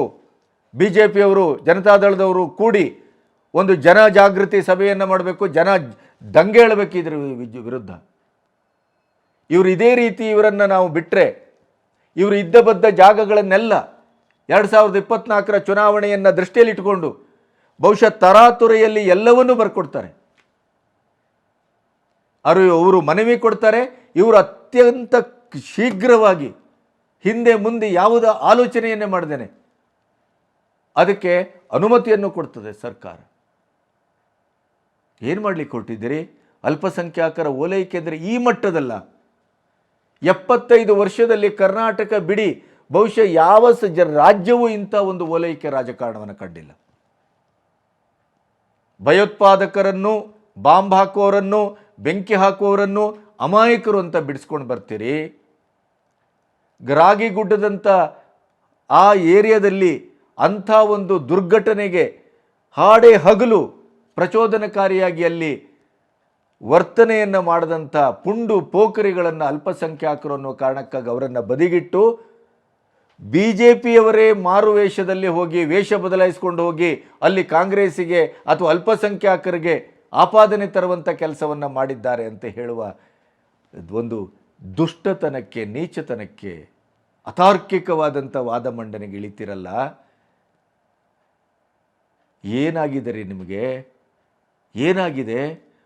BJPಯವರು, ಜನತಾದಳದವರು ಕೂಡಿ ಒಂದು ಜನ ಜಾಗೃತಿ ಸಭೆಯನ್ನು ಮಾಡಬೇಕು, ಜನ ದಂಗೆ ಹೇಳಬೇಕು ಇದ್ರ ವಿರುದ್ಧ. ಇವರು ಇದೇ ರೀತಿ ಇವರನ್ನು ನಾವು ಬಿಟ್ಟರೆ, ಇವರು ಇದ್ದ ಬದ್ದ ಜಾಗಗಳನ್ನೆಲ್ಲ 2024ರ ಚುನಾವಣೆಯನ್ನು ದೃಷ್ಟಿಯಲ್ಲಿಟ್ಟುಕೊಂಡು ಬಹುಶಃ ತರಾತುರೆಯಲ್ಲಿ ಎಲ್ಲವನ್ನೂ ಬರ್ಕೊಡ್ತಾರೆ. ಅವರು ಮನವಿ ಕೊಡ್ತಾರೆ. ಇವರು ಅತ್ಯಂತ ಶೀಘ್ರವಾಗಿ ಹಿಂದೆ ಮುಂದೆ ಯಾವುದೇ ಆಲೋಚನೆಯನ್ನೇ ಮಾಡ್ದೇನೆ ಅದಕ್ಕೆ ಅನುಮತಿಯನ್ನು ಕೊಡ್ತದೆ ಸರ್ಕಾರ. ಏನು ಮಾಡಲಿಕ್ಕೆ ಕೊಟ್ಟಿದ್ದೀರಿ? ಅಲ್ಪಸಂಖ್ಯಾತರ ಓಲೈಕೆ ಅಂದರೆ ಈ ಮಟ್ಟದಲ್ಲ. 75 ವರ್ಷದಲ್ಲಿ ಕರ್ನಾಟಕ ಬಿಡಿ ಬಹುಶಃ ಯಾವ ರಾಜ್ಯವೂ ಇಂಥ ಒಂದು ಓಲೈಕೆ ರಾಜಕಾರಣವನ್ನು ಕಂಡಿಲ್ಲ. ಭಯೋತ್ಪಾದಕರನ್ನು, ಬಾಂಬ್ ಹಾಕುವವರನ್ನು, ಬೆಂಕಿ ಹಾಕುವವರನ್ನು ಅಮಾಯಕರು ಅಂತ ಬಿಡಿಸ್ಕೊಂಡು ಬರ್ತೀರಿ. ರಾಗಿಗುಡ್ಡದಂಥ ಆ ಏರಿಯಾದಲ್ಲಿ ಅಂಥ ಒಂದು ದುರ್ಘಟನೆಗೆ ಹಾಡೇ ಹಗಲು ಪ್ರಚೋದನಕಾರಿಯಾಗಿ ಅಲ್ಲಿ ವರ್ತನೆಯನ್ನು ಮಾಡಿದಂಥ ಪುಂಡು ಪೋಖರಿಗಳನ್ನು ಅಲ್ಪಸಂಖ್ಯಾತರು ಅನ್ನೋ ಕಾರಣಕ್ಕಾಗಿ ಅವರನ್ನು ಬದಿಗಿಟ್ಟು BJPಯವರೇ ಮಾರು ವೇಷದಲ್ಲಿ ಹೋಗಿ ವೇಷ ಬದಲಾಯಿಸ್ಕೊಂಡು ಹೋಗಿ ಅಲ್ಲಿ ಕಾಂಗ್ರೆಸ್ಸಿಗೆ ಅಥವಾ ಅಲ್ಪಸಂಖ್ಯಾತರಿಗೆ ಆಪಾದನೆ ತರುವಂಥ ಕೆಲಸವನ್ನು ಮಾಡಿದ್ದಾರೆ ಅಂತ ಹೇಳುವ ಒಂದು ದುಷ್ಟತನಕ್ಕೆ, ನೀಚತನಕ್ಕೆ, ಅತಾರ್ಕಿಕವಾದಂಥ ವಾದ ಮಂಡನೆಗೆ ಇಳಿತಿರಲ್ಲ. ಏನಾಗಿದೆ ರೀ ನಿಮಗೆ? ಏನಾಗಿದೆ?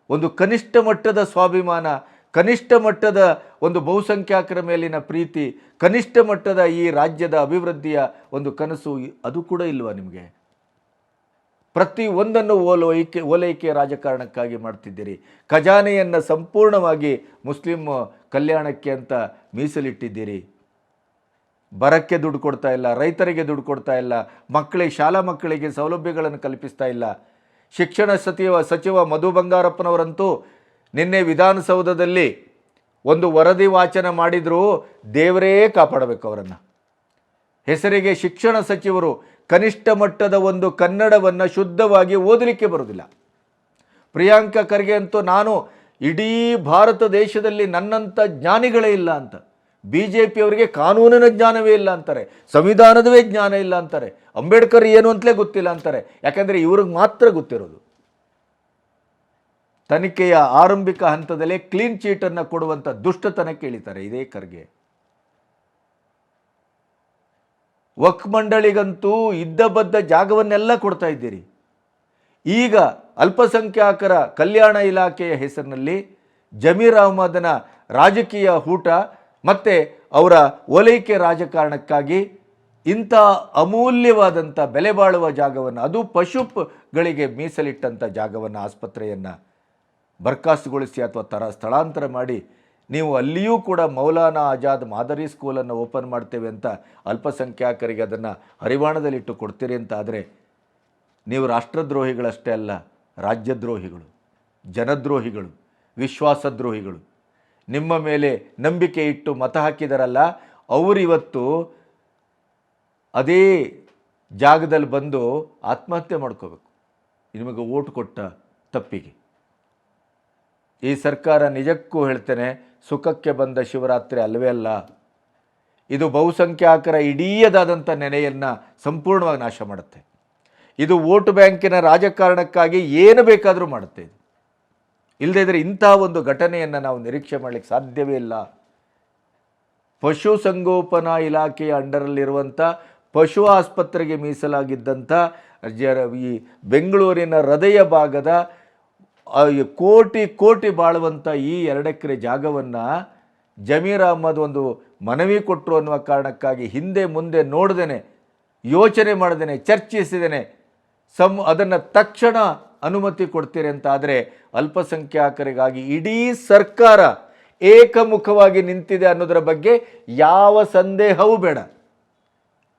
ಒಂದು ಕನಿಷ್ಠ ಮಟ್ಟದ ಸ್ವಾಭಿಮಾನ, ಕನಿಷ್ಠ ಮಟ್ಟದ ಒಂದು ಬಹುಸಂಖ್ಯಾತರ ಮೇಲಿನ ಪ್ರೀತಿ, ಕನಿಷ್ಠ ಮಟ್ಟದ ಈ ರಾಜ್ಯದ ಅಭಿವೃದ್ಧಿಯ ಒಂದು ಕನಸು ಅದು ಕೂಡ ಇಲ್ವಾ ನಿಮಗೆ? ಪ್ರತಿ ಒಂದನ್ನು ಓಲೈಕೆ ರಾಜಕಾರಣಕ್ಕಾಗಿ ಮಾಡ್ತಿದ್ದೀರಿ. ಖಜಾನೆಯನ್ನು ಸಂಪೂರ್ಣವಾಗಿ ಮುಸ್ಲಿಂ ಕಲ್ಯಾಣಕ್ಕೆ ಅಂತ ಮೀಸಲಿಟ್ಟಿದ್ದೀರಿ. ಬರಕ್ಕೆ ದುಡ್ಡು ಕೊಡ್ತಾ ಇಲ್ಲ, ರೈತರಿಗೆ ದುಡ್ಡು ಕೊಡ್ತಾ ಇಲ್ಲ, ಶಾಲಾ ಮಕ್ಕಳಿಗೆ ಸೌಲಭ್ಯಗಳನ್ನು ಕಲ್ಪಿಸ್ತಾ ಇಲ್ಲ. ಶಿಕ್ಷಣ ಸಚಿವ ಮಧು ಬಂಗಾರಪ್ಪನವರಂತೂ ನಿನ್ನೆ ವಿಧಾನಸೌಧದಲ್ಲಿ ಒಂದು ವರದಿ ವಾಚನ ಮಾಡಿದರೂ ದೇವರೇ ಕಾಪಾಡಬೇಕು ಅವರನ್ನು. ಹೆಸರಿಗೆ ಶಿಕ್ಷಣ ಸಚಿವರು ಕನಿಷ್ಠ ಮಟ್ಟದ ಒಂದು ಕನ್ನಡವನ್ನು ಶುದ್ಧವಾಗಿ ಓದಲಿಕ್ಕೆ ಬರೋದಿಲ್ಲ. ಪ್ರಿಯಾಂಕಾ ಖರ್ಗೆ ಅಂತೂ ನಾನು ಇಡೀ ಭಾರತ ದೇಶದಲ್ಲಿ ನನ್ನಂಥ ಜ್ಞಾನಿಗಳೇ ಇಲ್ಲ ಅಂತ, BJPಯವರಿಗೆ ಕಾನೂನಿನ ಜ್ಞಾನವೇ ಇಲ್ಲ ಅಂತಾರೆ, ಸಂವಿಧಾನದವೇ ಜ್ಞಾನ ಇಲ್ಲ ಅಂತಾರೆ, ಅಂಬೇಡ್ಕರ್ ಏನು ಅಂತಲೇ ಗೊತ್ತಿಲ್ಲ ಅಂತಾರೆ. ಯಾಕಂದರೆ ಇವ್ರಿಗೆ ಮಾತ್ರ ಗೊತ್ತಿರೋದು. ತನಿಖೆಯ ಆರಂಭಿಕ ಹಂತದಲ್ಲೇ ಕ್ಲೀನ್ ಚೀಟನ್ನು ಕೊಡುವಂಥ ದುಷ್ಟತನಕ್ಕೆ ಇಳಿತಾರೆ ಇದೇ ಖರ್ಗೆ. ವಕ್ಫ್ ಮಂಡಳಿಗಂತೂ ಇದ್ದ ಬದ್ದ ಜಾಗವನ್ನೆಲ್ಲ ಕೊಡ್ತಾ ಇದ್ದೀರಿ. ಈಗ ಅಲ್ಪಸಂಖ್ಯಾತರ ಕಲ್ಯಾಣ ಇಲಾಖೆಯ ಹೆಸರಿನಲ್ಲಿ ಜಮೀರ್ ಅಹ್ಮದನ ರಾಜಕೀಯ ಹೂಟ ಮತ್ತು ಅವರ ಓಲೈಕೆ ರಾಜಕಾರಣಕ್ಕಾಗಿ ಇಂಥ ಅಮೂಲ್ಯವಾದಂಥ ಬೆಲೆ ಬಾಳುವ ಜಾಗವನ್ನು, ಅದು ಪಶುಗಳಿಗೆ ಮೀಸಲಿಟ್ಟಂಥ ಜಾಗವನ್ನು, ಆಸ್ಪತ್ರೆಯನ್ನು ಬರ್ಖಾಸ್ತುಗೊಳಿಸಿ ಅಥವಾ ಸ್ಥಳಾಂತರ ಮಾಡಿ ನೀವು ಅಲ್ಲಿಯೂ ಕೂಡ ಮೌಲಾನಾ ಆಜಾದ್ ಮಾದರಿ ಸ್ಕೂಲನ್ನು ಓಪನ್ ಮಾಡ್ತೇವೆ ಅಂತ ಅಲ್ಪಸಂಖ್ಯಾತರಿಗೆ ಅದನ್ನು ಹರಿವಾಣದಲ್ಲಿಟ್ಟು ಕೊಡ್ತೀರಿ ಅಂತ ಆದರೆ ನೀವು ರಾಷ್ಟ್ರದ್ರೋಹಿಗಳಷ್ಟೇ ಅಲ್ಲ, ರಾಜ್ಯದ್ರೋಹಿಗಳು, ಜನದ್ರೋಹಿಗಳು, ವಿಶ್ವಾಸದ್ರೋಹಿಗಳು. ನಿಮ್ಮ ಮೇಲೆ ನಂಬಿಕೆ ಇಟ್ಟು ಮತ ಹಾಕಿದಾರಲ್ಲ ಅವರಿವತ್ತು ಅದೇ ಜಾಗದಲ್ಲಿ ಬಂದು ಆತ್ಮಹತ್ಯೆ ಮಾಡ್ಕೋಬೇಕು ನಿಮಗೆ ಓಟ್ ಕೊಟ್ಟ ತಪ್ಪಿಗೆ. ಈ ಸರ್ಕಾರ ನಿಜಕ್ಕೂ ಹೇಳ್ತೇನೆ ಸುಖಕ್ಕೆ ಬಂದ ಶಿವರಾತ್ರಿ ಅಲ್ಲವೇ ಅಲ್ಲ. ಇದು ಬಹುಸಂಖ್ಯಾತರ ಇಡೀದಾದಂಥ ನೆನೆಯನ್ನು ಸಂಪೂರ್ಣವಾಗಿ ನಾಶ ಮಾಡುತ್ತೆ. ಇದು ವೋಟ್ ಬ್ಯಾಂಕಿನ ರಾಜಕಾರಣಕ್ಕಾಗಿ ಏನು ಬೇಕಾದರೂ ಮಾಡುತ್ತೆ. ಇದು ಇಲ್ಲದೇ ಇದ್ದರೆ ಇಂಥ ಒಂದು ಘಟನೆಯನ್ನು ನಾವು ನಿರೀಕ್ಷೆ ಮಾಡಲಿಕ್ಕೆ ಸಾಧ್ಯವೇ ಇಲ್ಲ. ಪಶುಸಂಗೋಪನಾ ಇಲಾಖೆಯ ಅಂಡರಲ್ಲಿರುವಂಥ ಪಶು ಆಸ್ಪತ್ರೆಗೆ ಮೀಸಲಾಗಿದ್ದಂಥ ಈ ಬೆಂಗಳೂರಿನ ಹೃದಯ ಭಾಗದ ಕೋಟಿ ಬಾಳುವಂಥ ಈ 2 ಎಕರೆ ಜಾಗವನ್ನು ಜಮೀರ್ ಅಹ್ಮದ್ ಒಂದು ಮನವಿ ಕೊಟ್ಟರು ಅನ್ನುವ ಕಾರಣಕ್ಕಾಗಿ ಹಿಂದೆ ಮುಂದೆ ನೋಡ್ದೇನೆ, ಯೋಚನೆ ಮಾಡ್ದೇನೆ, ಚರ್ಚಿಸಿದೇನೆ ಅದನ್ನು ತಕ್ಷಣ ಅನುಮತಿ ಕೊಡ್ತೀರಿ ಅಂತ ಆದರೆ ಅಲ್ಪಸಂಖ್ಯಾತರಿಗಾಗಿ ಇಡೀ ಸರ್ಕಾರ ಏಕಮುಖವಾಗಿ ನಿಂತಿದೆ ಅನ್ನೋದರ ಬಗ್ಗೆ ಯಾವ ಸಂದೇಹವೂ ಬೇಡ.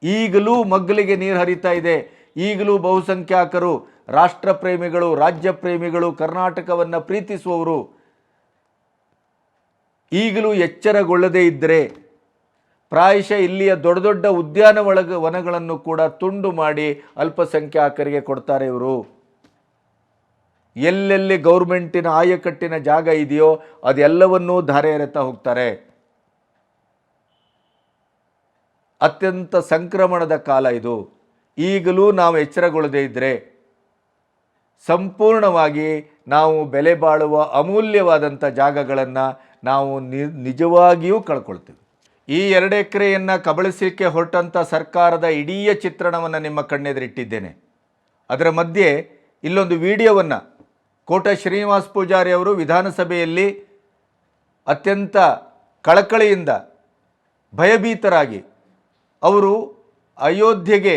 ಈಗಲೂ ಮಗ್ಗಲಿಗೆ ನೀರು ಹರಿತಾ ಇದೆ. ಈಗಲೂ ಬಹುಸಂಖ್ಯಾತರು, ರಾಷ್ಟ್ರ ಪ್ರೇಮಿಗಳು, ರಾಜ್ಯ ಪ್ರೇಮಿಗಳು, ಕರ್ನಾಟಕವನ್ನು ಪ್ರೀತಿಸುವವರು ಈಗಲೂ ಎಚ್ಚರಗೊಳ್ಳದೇ ಇದ್ದರೆ ಪ್ರಾಯಶಃ ಇಲ್ಲಿಯ ದೊಡ್ಡ ದೊಡ್ಡ ವನಗಳನ್ನು ಕೂಡ ತುಂಡು ಮಾಡಿ ಅಲ್ಪಸಂಖ್ಯಾತರಿಗೆ ಕೊಡ್ತಾರೆ ಇವರು. ಎಲ್ಲೆಲ್ಲಿ ಗೌರ್ಮೆಂಟಿನ ಆಯಕಟ್ಟಿನ ಜಾಗ ಇದೆಯೋ ಅದೆಲ್ಲವನ್ನೂ ಧಾರೆ ಎರೆತಾ ಹೋಗ್ತಾರೆ. ಅತ್ಯಂತ ಸಂಕ್ರಮಣದ ಕಾಲ ಇದು. ಈಗಲೂ ನಾವು ಎಚ್ಚರಗೊಳ್ಳದೇ ಇದ್ದರೆ ಸಂಪೂರ್ಣವಾಗಿ ನಾವು ಬೆಲೆ ಬಾಳುವ ಅಮೂಲ್ಯವಾದಂಥ ಜಾಗಗಳನ್ನು ನಾವು ನಿಜವಾಗಿಯೂ ಕಳ್ಕೊಳ್ತೀವಿ. ಈ 2 ಎಕರೆಯನ್ನು ಕಬಳಿಸಲಿಕ್ಕೆ ಹೊರಟಂಥ ಸರ್ಕಾರದ ಇಡೀ ಚಿತ್ರಣವನ್ನು ನಿಮ್ಮ ಕಣ್ಣೆದುರಿಟ್ಟಿದ್ದೇನೆ. ಅದರ ಮಧ್ಯೆ ಇಲ್ಲೊಂದು ವಿಡಿಯೋವನ್ನು ಕೋಟ ಶ್ರೀನಿವಾಸ ಪೂಜಾರಿ ಅವರು ವಿಧಾನಸಭೆಯಲ್ಲಿ ಅತ್ಯಂತ ಕಳಕಳಿಯಿಂದ ಭಯಭೀತರಾಗಿ ಅವರು ಅಯೋಧ್ಯೆಗೆ,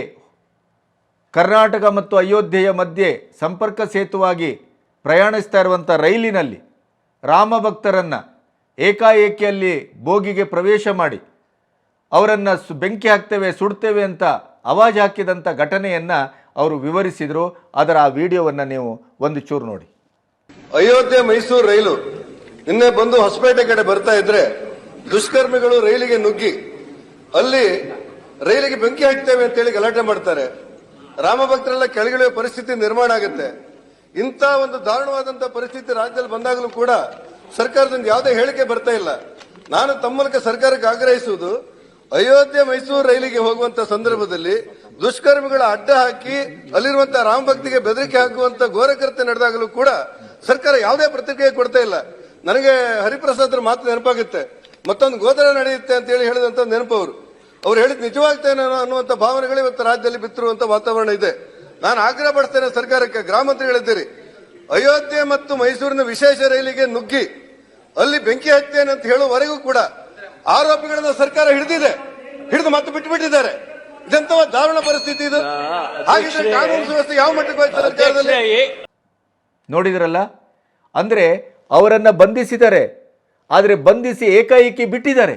ಕರ್ನಾಟಕ ಮತ್ತು ಅಯೋಧ್ಯೆಯ ಮಧ್ಯೆ ಸಂಪರ್ಕ ಸೇತುವಾಗಿ ಪ್ರಯಾಣಿಸ್ತಾ ಇರುವಂಥ ರೈಲಿನಲ್ಲಿ ರಾಮಭಕ್ತರನ್ನು ಏಕಾಏಕಿಯಲ್ಲಿ ಬೋಗಿಗೆ ಪ್ರವೇಶ ಮಾಡಿ ಅವರನ್ನು ಬೆಂಕಿ ಹಾಕ್ತೇವೆ ಸುಡ್ತೇವೆ ಅಂತ ಆವಾಜ್ ಹಾಕಿದಂಥ ಘಟನೆಯನ್ನು ಅವರು ವಿವರಿಸಿದರು. ಅದರ ಆ ವಿಡಿಯೋವನ್ನು ನೀವು ಒಂದು ಚೂರು ನೋಡಿ. ಅಯೋಧ್ಯೆ ಮೈಸೂರು ರೈಲು ನಿನ್ನೆ ಬಂದು ಹೊಸಪೇಟೆ ಕಡೆ ಬರ್ತಾ ಇದ್ರೆ ದುಷ್ಕರ್ಮಿಗಳು ರೈಲಿಗೆ ನುಗ್ಗಿ ಅಲ್ಲಿ ರೈಲಿಗೆ ಬೆಂಕಿ ಹಾಕ್ತೇವೆ ಅಂತೇಳಿ ಗಲಾಟೆ ಮಾಡ್ತಾರೆ. ರಾಮಭಕ್ತರೆಲ್ಲ ಕೆಳಗಿಳಿಯುವ ಪರಿಸ್ಥಿತಿ ನಿರ್ಮಾಣ ಆಗುತ್ತೆ. ಇಂಥ ಒಂದು ದಾರುಣವಾದಂತ ಪರಿಸ್ಥಿತಿ ರಾಜ್ಯದಲ್ಲಿ ಬಂದಾಗಲೂ ಕೂಡ ಸರ್ಕಾರದಿಂದ ಯಾವುದೇ ಹೇಳಿಕೆ ಬರ್ತಾ ಇಲ್ಲ. ನಾನು ತಮ್ಮ ಮೂಲಕ ಸರ್ಕಾರಕ್ಕೆ ಆಗ್ರಹಿಸುವುದು, ಅಯೋಧ್ಯೆ ಮೈಸೂರು ರೈಲಿಗೆ ಹೋಗುವಂತ ಸಂದರ್ಭದಲ್ಲಿ ದುಷ್ಕರ್ಮಿಗಳ ಅಡ್ಡ ಹಾಕಿ ಅಲ್ಲಿರುವಂತಹ ರಾಮಭಕ್ತಿಗೆ ಬೆದರಿಕೆ ಹಾಕುವಂತ ಘೋರಕೃತ್ಯ ನಡೆದಾಗಲೂ ಕೂಡ ಸರ್ಕಾರ ಯಾವುದೇ ಪ್ರತಿಕ್ರಿಯೆ ಕೊಡ್ತಾ ಇಲ್ಲ. ನನಗೆ ಹರಿಪ್ರಸಾದ್ರ ಮಾತು ನೆನಪಾಗುತ್ತೆ. ಮತ್ತೊಂದು ಗೋದರ ನಡೆಯುತ್ತೆ ಅಂತ ಹೇಳಿ ಹೇಳಿದಂತ ನೆನಪು ಅವ್ರು ಹೇಳಿದ್ ನಿಜವಾಗ್ತೇನೆ ಅನ್ನುವಂತ ಭಾವನೆಗಳು ಇವತ್ತು ರಾಜ್ಯದಲ್ಲಿ ಬಿತ್ತಿರುವಂತ ವಾತಾವರಣ ಇದೆ. ನಾನು ಆಗ್ರಹ ಪಡಿಸ್ತೇನೆ ಸರ್ಕಾರಕ್ಕೆ, ಗೃಹ ಮಂತ್ರಿಗಳಿದ್ದೀರಿ, ಅಯೋಧ್ಯೆ ಮತ್ತು ಮೈಸೂರಿನ ವಿಶೇಷ ರೈಲಿಗೆ ನುಗ್ಗಿ ಅಲ್ಲಿ ಬೆಂಕಿ ಹಚ್ಚೇನೆ ಅಂತ ಹೇಳುವವರೆಗೂ ಕೂಡ ಆರೋಪಿಗಳನ್ನ ಸರ್ಕಾರ ಹಿಡಿದು ಮತ್ತೆ ಬಿಟ್ಟುಬಿಟ್ಟಿದ್ದಾರೆ. ಇದೆಂತ ದಾರುಣ ಪರಿಸ್ಥಿತಿ ಇದು. ಹಾಗಿದ್ರೆ ಕಾನೂನು ಸುವ್ಯವಸ್ಥೆ ಯಾವ ಮಟ್ಟಕ್ಕೆ ಹೋಯ್ತು ಸರ್ಕಾರದಲ್ಲಿ? ನೋಡಿದ್ರಲ್ಲ, ಅಂದರೆ ಅವರನ್ನು ಬಂಧಿಸಿದ್ದಾರೆ, ಆದರೆ ಬಂಧಿಸಿ ಏಕಾಏಕಿ ಬಿಟ್ಟಿದ್ದಾರೆ.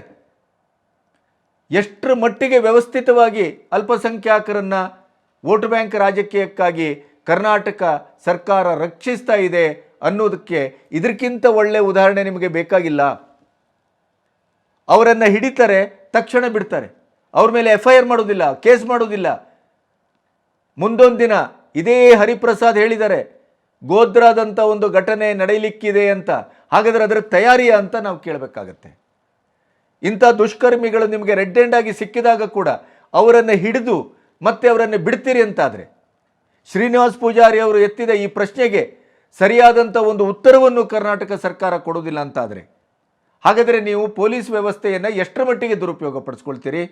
ಎಷ್ಟರ ಮಟ್ಟಿಗೆ ವ್ಯವಸ್ಥಿತವಾಗಿ ಅಲ್ಪಸಂಖ್ಯಾತರನ್ನು ವೋಟ್ ಬ್ಯಾಂಕ್ ರಾಜಕೀಯಕ್ಕಾಗಿ ಕರ್ನಾಟಕ ಸರ್ಕಾರ ರಕ್ಷಿಸ್ತಾ ಇದೆ ಅನ್ನೋದಕ್ಕೆ ಇದಕ್ಕಿಂತ ಒಳ್ಳೆಯ ಉದಾಹರಣೆ ನಿಮಗೆ ಬೇಕಾಗಿಲ್ಲ. ಅವರನ್ನು ಹಿಡಿತಾರೆ, ತಕ್ಷಣ ಬಿಡ್ತಾರೆ, ಅವ್ರ ಮೇಲೆ FIR ಮಾಡೋದಿಲ್ಲ, ಕೇಸ್ ಮಾಡೋದಿಲ್ಲ. ಮುಂದೊಂದು ದಿನ ಇದೇ ಹರಿಪ್ರಸಾದ್ ಹೇಳಿದ್ದಾರೆ ಗೋಧ್ರಾದಂಥ ಒಂದು ಘಟನೆ ನಡೆಯಲಿಕ್ಕಿದೆ ಅಂತ. ಹಾಗಾದರೆ ಅದರ ತಯಾರಿಯ ಅಂತ ನಾವು ಕೇಳಬೇಕಾಗತ್ತೆ. ಇಂಥ ದುಷ್ಕರ್ಮಿಗಳು ನಿಮಗೆ ರೆಡ್ ಹ್ಯಾಂಡ್ ಆಗಿ ಸಿಕ್ಕಿದಾಗ ಕೂಡ ಅವರನ್ನು ಹಿಡಿದು ಮತ್ತೆ ಅವರನ್ನು ಬಿಡ್ತೀರಿ ಅಂತಾದರೆ, ಶ್ರೀನಿವಾಸ್ ಪೂಜಾರಿ ಅವರು ಎತ್ತಿದ ಈ ಪ್ರಶ್ನೆಗೆ ಸರಿಯಾದಂಥ ಒಂದು ಉತ್ತರವನ್ನು ಕರ್ನಾಟಕ ಸರ್ಕಾರ ಕೊಡೋದಿಲ್ಲ ಅಂತಾದರೆ, ಹಾಗಾದರೆ ನೀವು ಪೊಲೀಸ್ ವ್ಯವಸ್ಥೆಯನ್ನು ಎಷ್ಟರ ಮಟ್ಟಿಗೆ ದುರುಪಯೋಗ ಪಡಿಸ್ಕೊಳ್ತೀರಿ?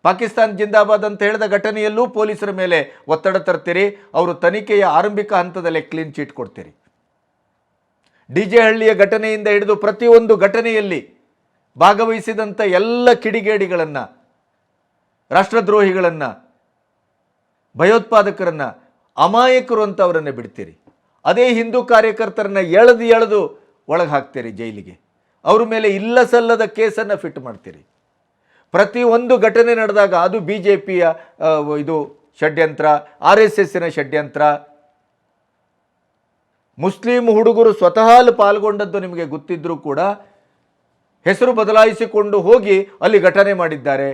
ಪಾಕಿಸ್ತಾನ್ ಜಿಂದಾಬಾದ್ ಅಂತ ಹೇಳಿದ ಘಟನೆಯಲ್ಲೂ ಪೊಲೀಸರ ಮೇಲೆ ಒತ್ತಡ ತರ್ತೀರಿ, ಅವರು ತನಿಖೆಯ ಆರಂಭಿಕ ಹಂತದಲ್ಲೇ ಕ್ಲೀನ್ ಚೀಟ್ ಕೊಡ್ತೀರಿ. DJ ಹಳ್ಳಿಯ ಘಟನೆಯಿಂದ ಹಿಡಿದು ಪ್ರತಿಯೊಂದು ಘಟನೆಯಲ್ಲಿ ಭಾಗವಹಿಸಿದಂಥ ಎಲ್ಲ ಕಿಡಿಗೇಡಿಗಳನ್ನು, ರಾಷ್ಟ್ರದ್ರೋಹಿಗಳನ್ನು, ಭಯೋತ್ಪಾದಕರನ್ನು, ಅಮಾಯಕರು ಅಂತ ಅವರನ್ನು ಬಿಡ್ತೀರಿ. ಅದೇ ಹಿಂದೂ ಕಾರ್ಯಕರ್ತರನ್ನು ಎಳೆದು ಒಳಗೆ ಹಾಕ್ತೀರಿ ಜೈಲಿಗೆ. ಅವ್ರ ಮೇಲೆ ಇಲ್ಲ ಸಲ್ಲದ ಕೇಸನ್ನು ಫಿಟ್ ಮಾಡ್ತೀರಿ. ಪ್ರತಿಯೊಂದು ಘಟನೆ ನಡೆದಾಗ ಅದು BJPಯ ಇದು ಷಡ್ಯಂತ್ರ, RSSನ ಷಡ್ಯಂತ್ರ. ಮುಸ್ಲಿಂ ಹುಡುಗರು ಸ್ವತಃ ಪಾಲ್ಗೊಂಡದ್ದು ನಿಮಗೆ ಗೊತ್ತಿದ್ರೂ ಕೂಡ ಹೆಸರು ಬದಲಾಯಿಸಿಕೊಂಡು ಹೋಗಿ ಅಲ್ಲಿ ಘಟನೆ ಮಾಡಿದ್ದಾರೆ.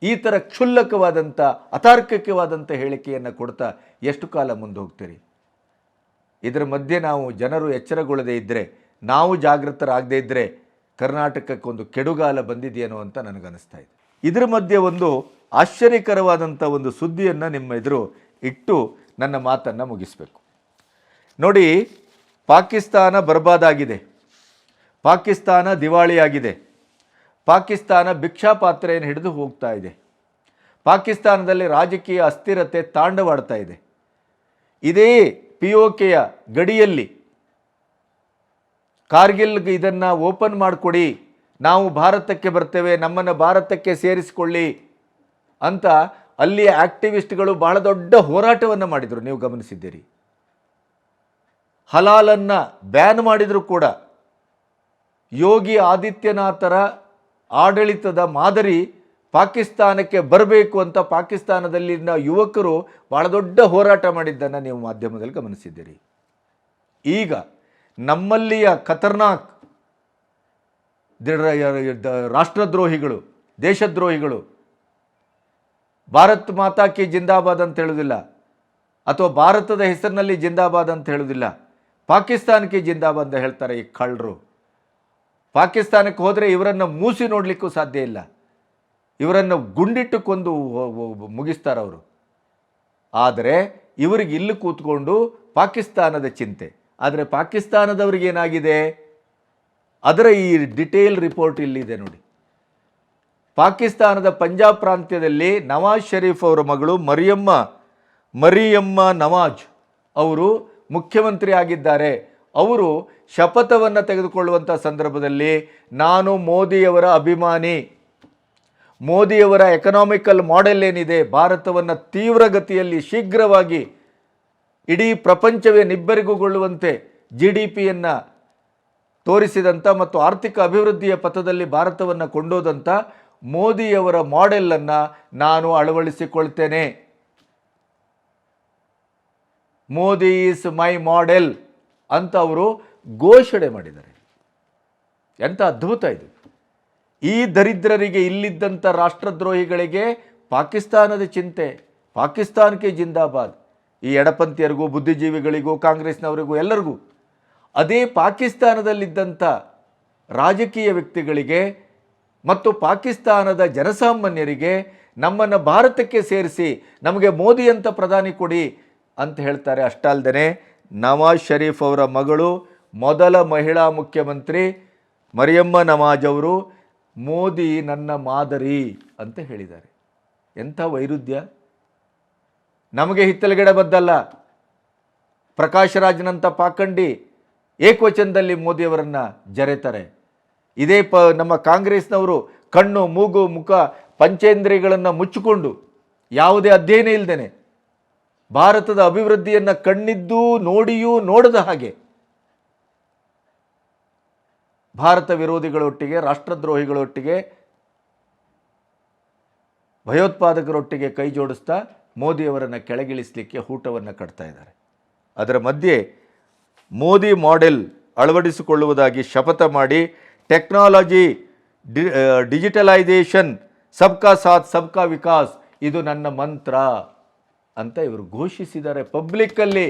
ಈ ಥರ ಕ್ಷುಲ್ಲಕವಾದಂಥ ಅತಾರ್ಕಿಕವಾದಂಥ ಹೇಳಿಕೆಯನ್ನು ಕೊಡ್ತಾ ಎಷ್ಟು ಕಾಲ ಮುಂದೆ ಹೋಗ್ತೀರಿ? ಇದರ ಮಧ್ಯೆ ನಾವು ಜನರು ಎಚ್ಚರಗೊಳ್ಳದೇ ಇದ್ದರೆ, ನಾವು ಜಾಗೃತರಾಗದೇ ಇದ್ದರೆ ಕರ್ನಾಟಕಕ್ಕೊಂದು ಕೆಡುಗಾಲ ಬಂದಿದೆಯೇನೋ ಅಂತ ನನಗನ್ನಿಸ್ತಾ ಇದೆ. ಇದರ ಮಧ್ಯೆ ಒಂದು ಆಶ್ಚರ್ಯಕರವಾದಂಥ ಒಂದು ಸುದ್ದಿಯನ್ನು ನಿಮ್ಮ ಎದುರು ಇಟ್ಟು ನನ್ನ ಮಾತನ್ನು ಮುಗಿಸಬೇಕು. ನೋಡಿ, ಪಾಕಿಸ್ತಾನ ಬರ್ಬಾದಾಗಿದೆ, ಪಾಕಿಸ್ತಾನ ದಿವಾಳಿಯಾಗಿದೆ, ಪಾಕಿಸ್ತಾನ ಭಿಕ್ಷಾಪಾತ್ರೆಯನ್ನು ಹಿಡಿದು ಹೋಗ್ತಾ ಇದೆ, ಪಾಕಿಸ್ತಾನದಲ್ಲಿ ರಾಜಕೀಯ ಅಸ್ಥಿರತೆ ತಾಂಡವಾಡ್ತಾ ಇದೆ. ಇದೇ POKಯ ಗಡಿಯಲ್ಲಿ ಕಾರ್ಗಿಲ್ಗೆ ಇದನ್ನು ಓಪನ್ ಮಾಡಿಕೊಡಿ, ನಾವು ಭಾರತಕ್ಕೆ ಬರ್ತೇವೆ, ನಮ್ಮನ್ನು ಭಾರತಕ್ಕೆ ಸೇರಿಸಿಕೊಳ್ಳಿ ಅಂತ ಅಲ್ಲಿ ಆಕ್ಟಿವಿಸ್ಟ್ಗಳು ಬಹಳ ದೊಡ್ಡ ಹೋರಾಟವನ್ನು ಮಾಡಿದರು. ನೀವು ಗಮನಿಸಿದ್ದೀರಿ. ಹಲಾಲನ್ನು ಬ್ಯಾನ್ ಮಾಡಿದರೂ ಕೂಡ ಯೋಗಿ ಆದಿತ್ಯನಾಥರ ಆಡಳಿತದ ಮಾದರಿ ಪಾಕಿಸ್ತಾನಕ್ಕೆ ಬರಬೇಕು ಅಂತ ಪಾಕಿಸ್ತಾನದಲ್ಲಿನ ಯುವಕರು ಬಹಳ ದೊಡ್ಡ ಹೋರಾಟ ಮಾಡಿದ್ದನ್ನು ನೀವು ಮಾಧ್ಯಮದಲ್ಲಿ ಗಮನಿಸಿದ್ದೀರಿ. ಈಗ ನಮ್ಮಲ್ಲಿಯ ಖತರ್ನಾಕ್ ರಾಷ್ಟ್ರದ್ರೋಹಿಗಳು, ದೇಶದ್ರೋಹಿಗಳು ಭಾರತ್ ಮಾತಾ ಕಿ ಜಿಂದಾಬಾದ್ ಅಂತ ಹೇಳೋದಿಲ್ಲ, ಅಥವಾ ಭಾರತದ ಹೆಸರಿನಲ್ಲಿ ಜಿಂದಾಬಾದ್ ಅಂತ ಹೇಳೋದಿಲ್ಲ, ಪಾಕಿಸ್ತಾನಕ್ಕೆ ಜಿಂದಾಬಾದ್ ಅಂತ ಹೇಳ್ತಾರೆ. ಈ ಕಳ್ಳರು ಪಾಕಿಸ್ತಾನಕ್ಕೆ ಹೋದರೆ ಇವರನ್ನು ಮೂಸಿ ನೋಡಲಿಕ್ಕೂ ಸಾಧ್ಯ ಇಲ್ಲ, ಇವರನ್ನು ಗುಂಡಿಟ್ಟು ಕೊಂದು ಮುಗಿಸ್ತಾರೆ ಅವರು. ಆದರೆ ಇವರಿಗೆ ಇಲ್ಲಿ ಕೂತ್ಕೊಂಡು ಪಾಕಿಸ್ತಾನದ ಚಿಂತೆ. ಆದರೆ ಪಾಕಿಸ್ತಾನದವ್ರಿಗೇನಾಗಿದೆ ಅದರ ಈ ಡಿಟೇಲ್ ರಿಪೋರ್ಟ್ ಇಲ್ಲಿದೆ ನೋಡಿ. ಪಾಕಿಸ್ತಾನದ ಪಂಜಾಬ್ ಪ್ರಾಂತ್ಯದಲ್ಲಿ ನವಾಜ್ ಶರೀಫ್ ಅವರ ಮಗಳು ಮರಿಯಮ್ಮ ನವಾಜ್ ಅವರು ಮುಖ್ಯಮಂತ್ರಿ ಆಗಿದ್ದಾರೆ. ಅವರು ಶಪಥವನ್ನು ತೆಗೆದುಕೊಳ್ಳುವಂಥ ಸಂದರ್ಭದಲ್ಲಿ ನಾನು ಮೋದಿಯವರ ಅಭಿಮಾನಿ, ಮೋದಿಯವರ ಎಕನಾಮಿಕಲ್ ಮಾಡೆಲ್ ಏನಿದೆ, ಭಾರತವನ್ನು ತೀವ್ರಗತಿಯಲ್ಲಿ ಶೀಘ್ರವಾಗಿ ಇಡೀ ಪ್ರಪಂಚವೇ ನಿಬ್ಬೆರಗುಗೊಳ್ಳುವಂತೆ GDPಯನ್ನು ತೋರಿಸಿದಂಥ ಮತ್ತು ಆರ್ಥಿಕ ಅಭಿವೃದ್ಧಿಯ ಪಥದಲ್ಲಿ ಭಾರತವನ್ನು ಕೊಂಡೊಯ್ದಂಥ ಮೋದಿಯವರ ಮಾಡೆಲನ್ನು ನಾನು ಅಳವಡಿಸಿಕೊಳ್ತೇನೆ. ಮೋದಿ ಈಸ್ ಮೈ ಮಾಡೆಲ್ ಅಂತ ಅವರು ಘೋಷಣೆ ಮಾಡಿದ್ದಾರೆ. ಎಂಥ ಅದ್ಭುತ ಇದು. ಈ ದರಿದ್ರರಿಗೆ, ಇಲ್ಲಿದ್ದಂಥ ರಾಷ್ಟ್ರದ್ರೋಹಿಗಳಿಗೆ ಪಾಕಿಸ್ತಾನದ ಚಿಂತೆ, ಪಾಕಿಸ್ತಾನಕ್ಕೆ ಜಿಂದಾಬಾದ್. ಈ ಎಡಪಂಥೀಯರಿಗೂ, ಬುದ್ಧಿಜೀವಿಗಳಿಗೂ, ಕಾಂಗ್ರೆಸ್ನವರಿಗೂ ಎಲ್ಲರಿಗೂ. ಅದೇ ಪಾಕಿಸ್ತಾನದಲ್ಲಿದ್ದಂಥ ರಾಜಕೀಯ ವ್ಯಕ್ತಿಗಳಿಗೆ ಮತ್ತು ಪಾಕಿಸ್ತಾನದ ಜನಸಾಮಾನ್ಯರಿಗೆ ನಮ್ಮನ್ನು ಭಾರತಕ್ಕೆ ಸೇರಿಸಿ ನಮಗೆ ಮೋದಿ ಅಂತ ಪ್ರಧಾನಿ ಕೊಡಿ ಅಂತ ಹೇಳ್ತಾರೆ. ಅಷ್ಟಲ್ಲದೆ ನವಾಜ್ ಶರೀಫ್ ಅವರ ಮಗಳು, ಮೊದಲ ಮಹಿಳಾ ಮುಖ್ಯಮಂತ್ರಿ ಮರಿಯಮ್ಮ ನವಾಜ್ ಅವರು ಮೋದಿ ನನ್ನ ಮಾದರಿ ಅಂತ ಹೇಳಿದ್ದಾರೆ. ಎಂಥ ವೈರುಧ್ಯ! ನಮಗೆ ಹಿತ್ತಲಗೆಡೆ ಬದ್ದಲ್ಲ. ಪ್ರಕಾಶ್ ರಾಜ್ನಂಥ ಪಾಖಂಡಿ ಏಕವಚನದಲ್ಲಿ ಮೋದಿಯವರನ್ನು ಜರೆತಾರೆ. ಇದೇ ನಮ್ಮ ಕಾಂಗ್ರೆಸ್ನವರು ಕಣ್ಣು, ಮೂಗು, ಮುಖ, ಪಂಚೇಂದ್ರಿಯಗಳನ್ನು ಮುಚ್ಚಿಕೊಂಡು ಯಾವುದೇ ಅಧ್ಯಯನ ಇಲ್ಲದೇನೆ ಭಾರತದ ಅಭಿವೃದ್ಧಿಯನ್ನು ಕಣ್ಣಿದ್ದೂ ನೋಡಿಯೂ ನೋಡದ ಹಾಗೆ ಭಾರತ ವಿರೋಧಿಗಳೊಟ್ಟಿಗೆ, ರಾಷ್ಟ್ರದ್ರೋಹಿಗಳೊಟ್ಟಿಗೆ, ಭಯೋತ್ಪಾದಕರೊಟ್ಟಿಗೆ ಕೈ ಜೋಡಿಸ್ತಾ ಮೋದಿಯವರನ್ನು ಕೆಳಗಿಳಿಸಲಿಕ್ಕೆ ಹೂಟವನ್ನು ಕಟ್ತಾ ಇದ್ದಾರೆ. ಅದರ ಮಧ್ಯೆ ಮೋದಿ ಮಾಡೆಲ್ ಅಳವಡಿಸಿಕೊಳ್ಳುವುದಾಗಿ ಶಪಥ ಮಾಡಿ ಟೆಕ್ನಾಲಜಿ, ಡಿಜಿಟಲೈಸೇಷನ್, ಸಬ್ಕಾ ಸಾಥ್ ಸಬ್ಕಾ ವಿಕಾಸ್ ಇದು ನನ್ನ ಮಂತ್ರ ಅಂತ ಇವರು ಘೋಷಿಸಿದ್ದಾರೆ ಪಬ್ಲಿಕ್ಕಲ್ಲಿ.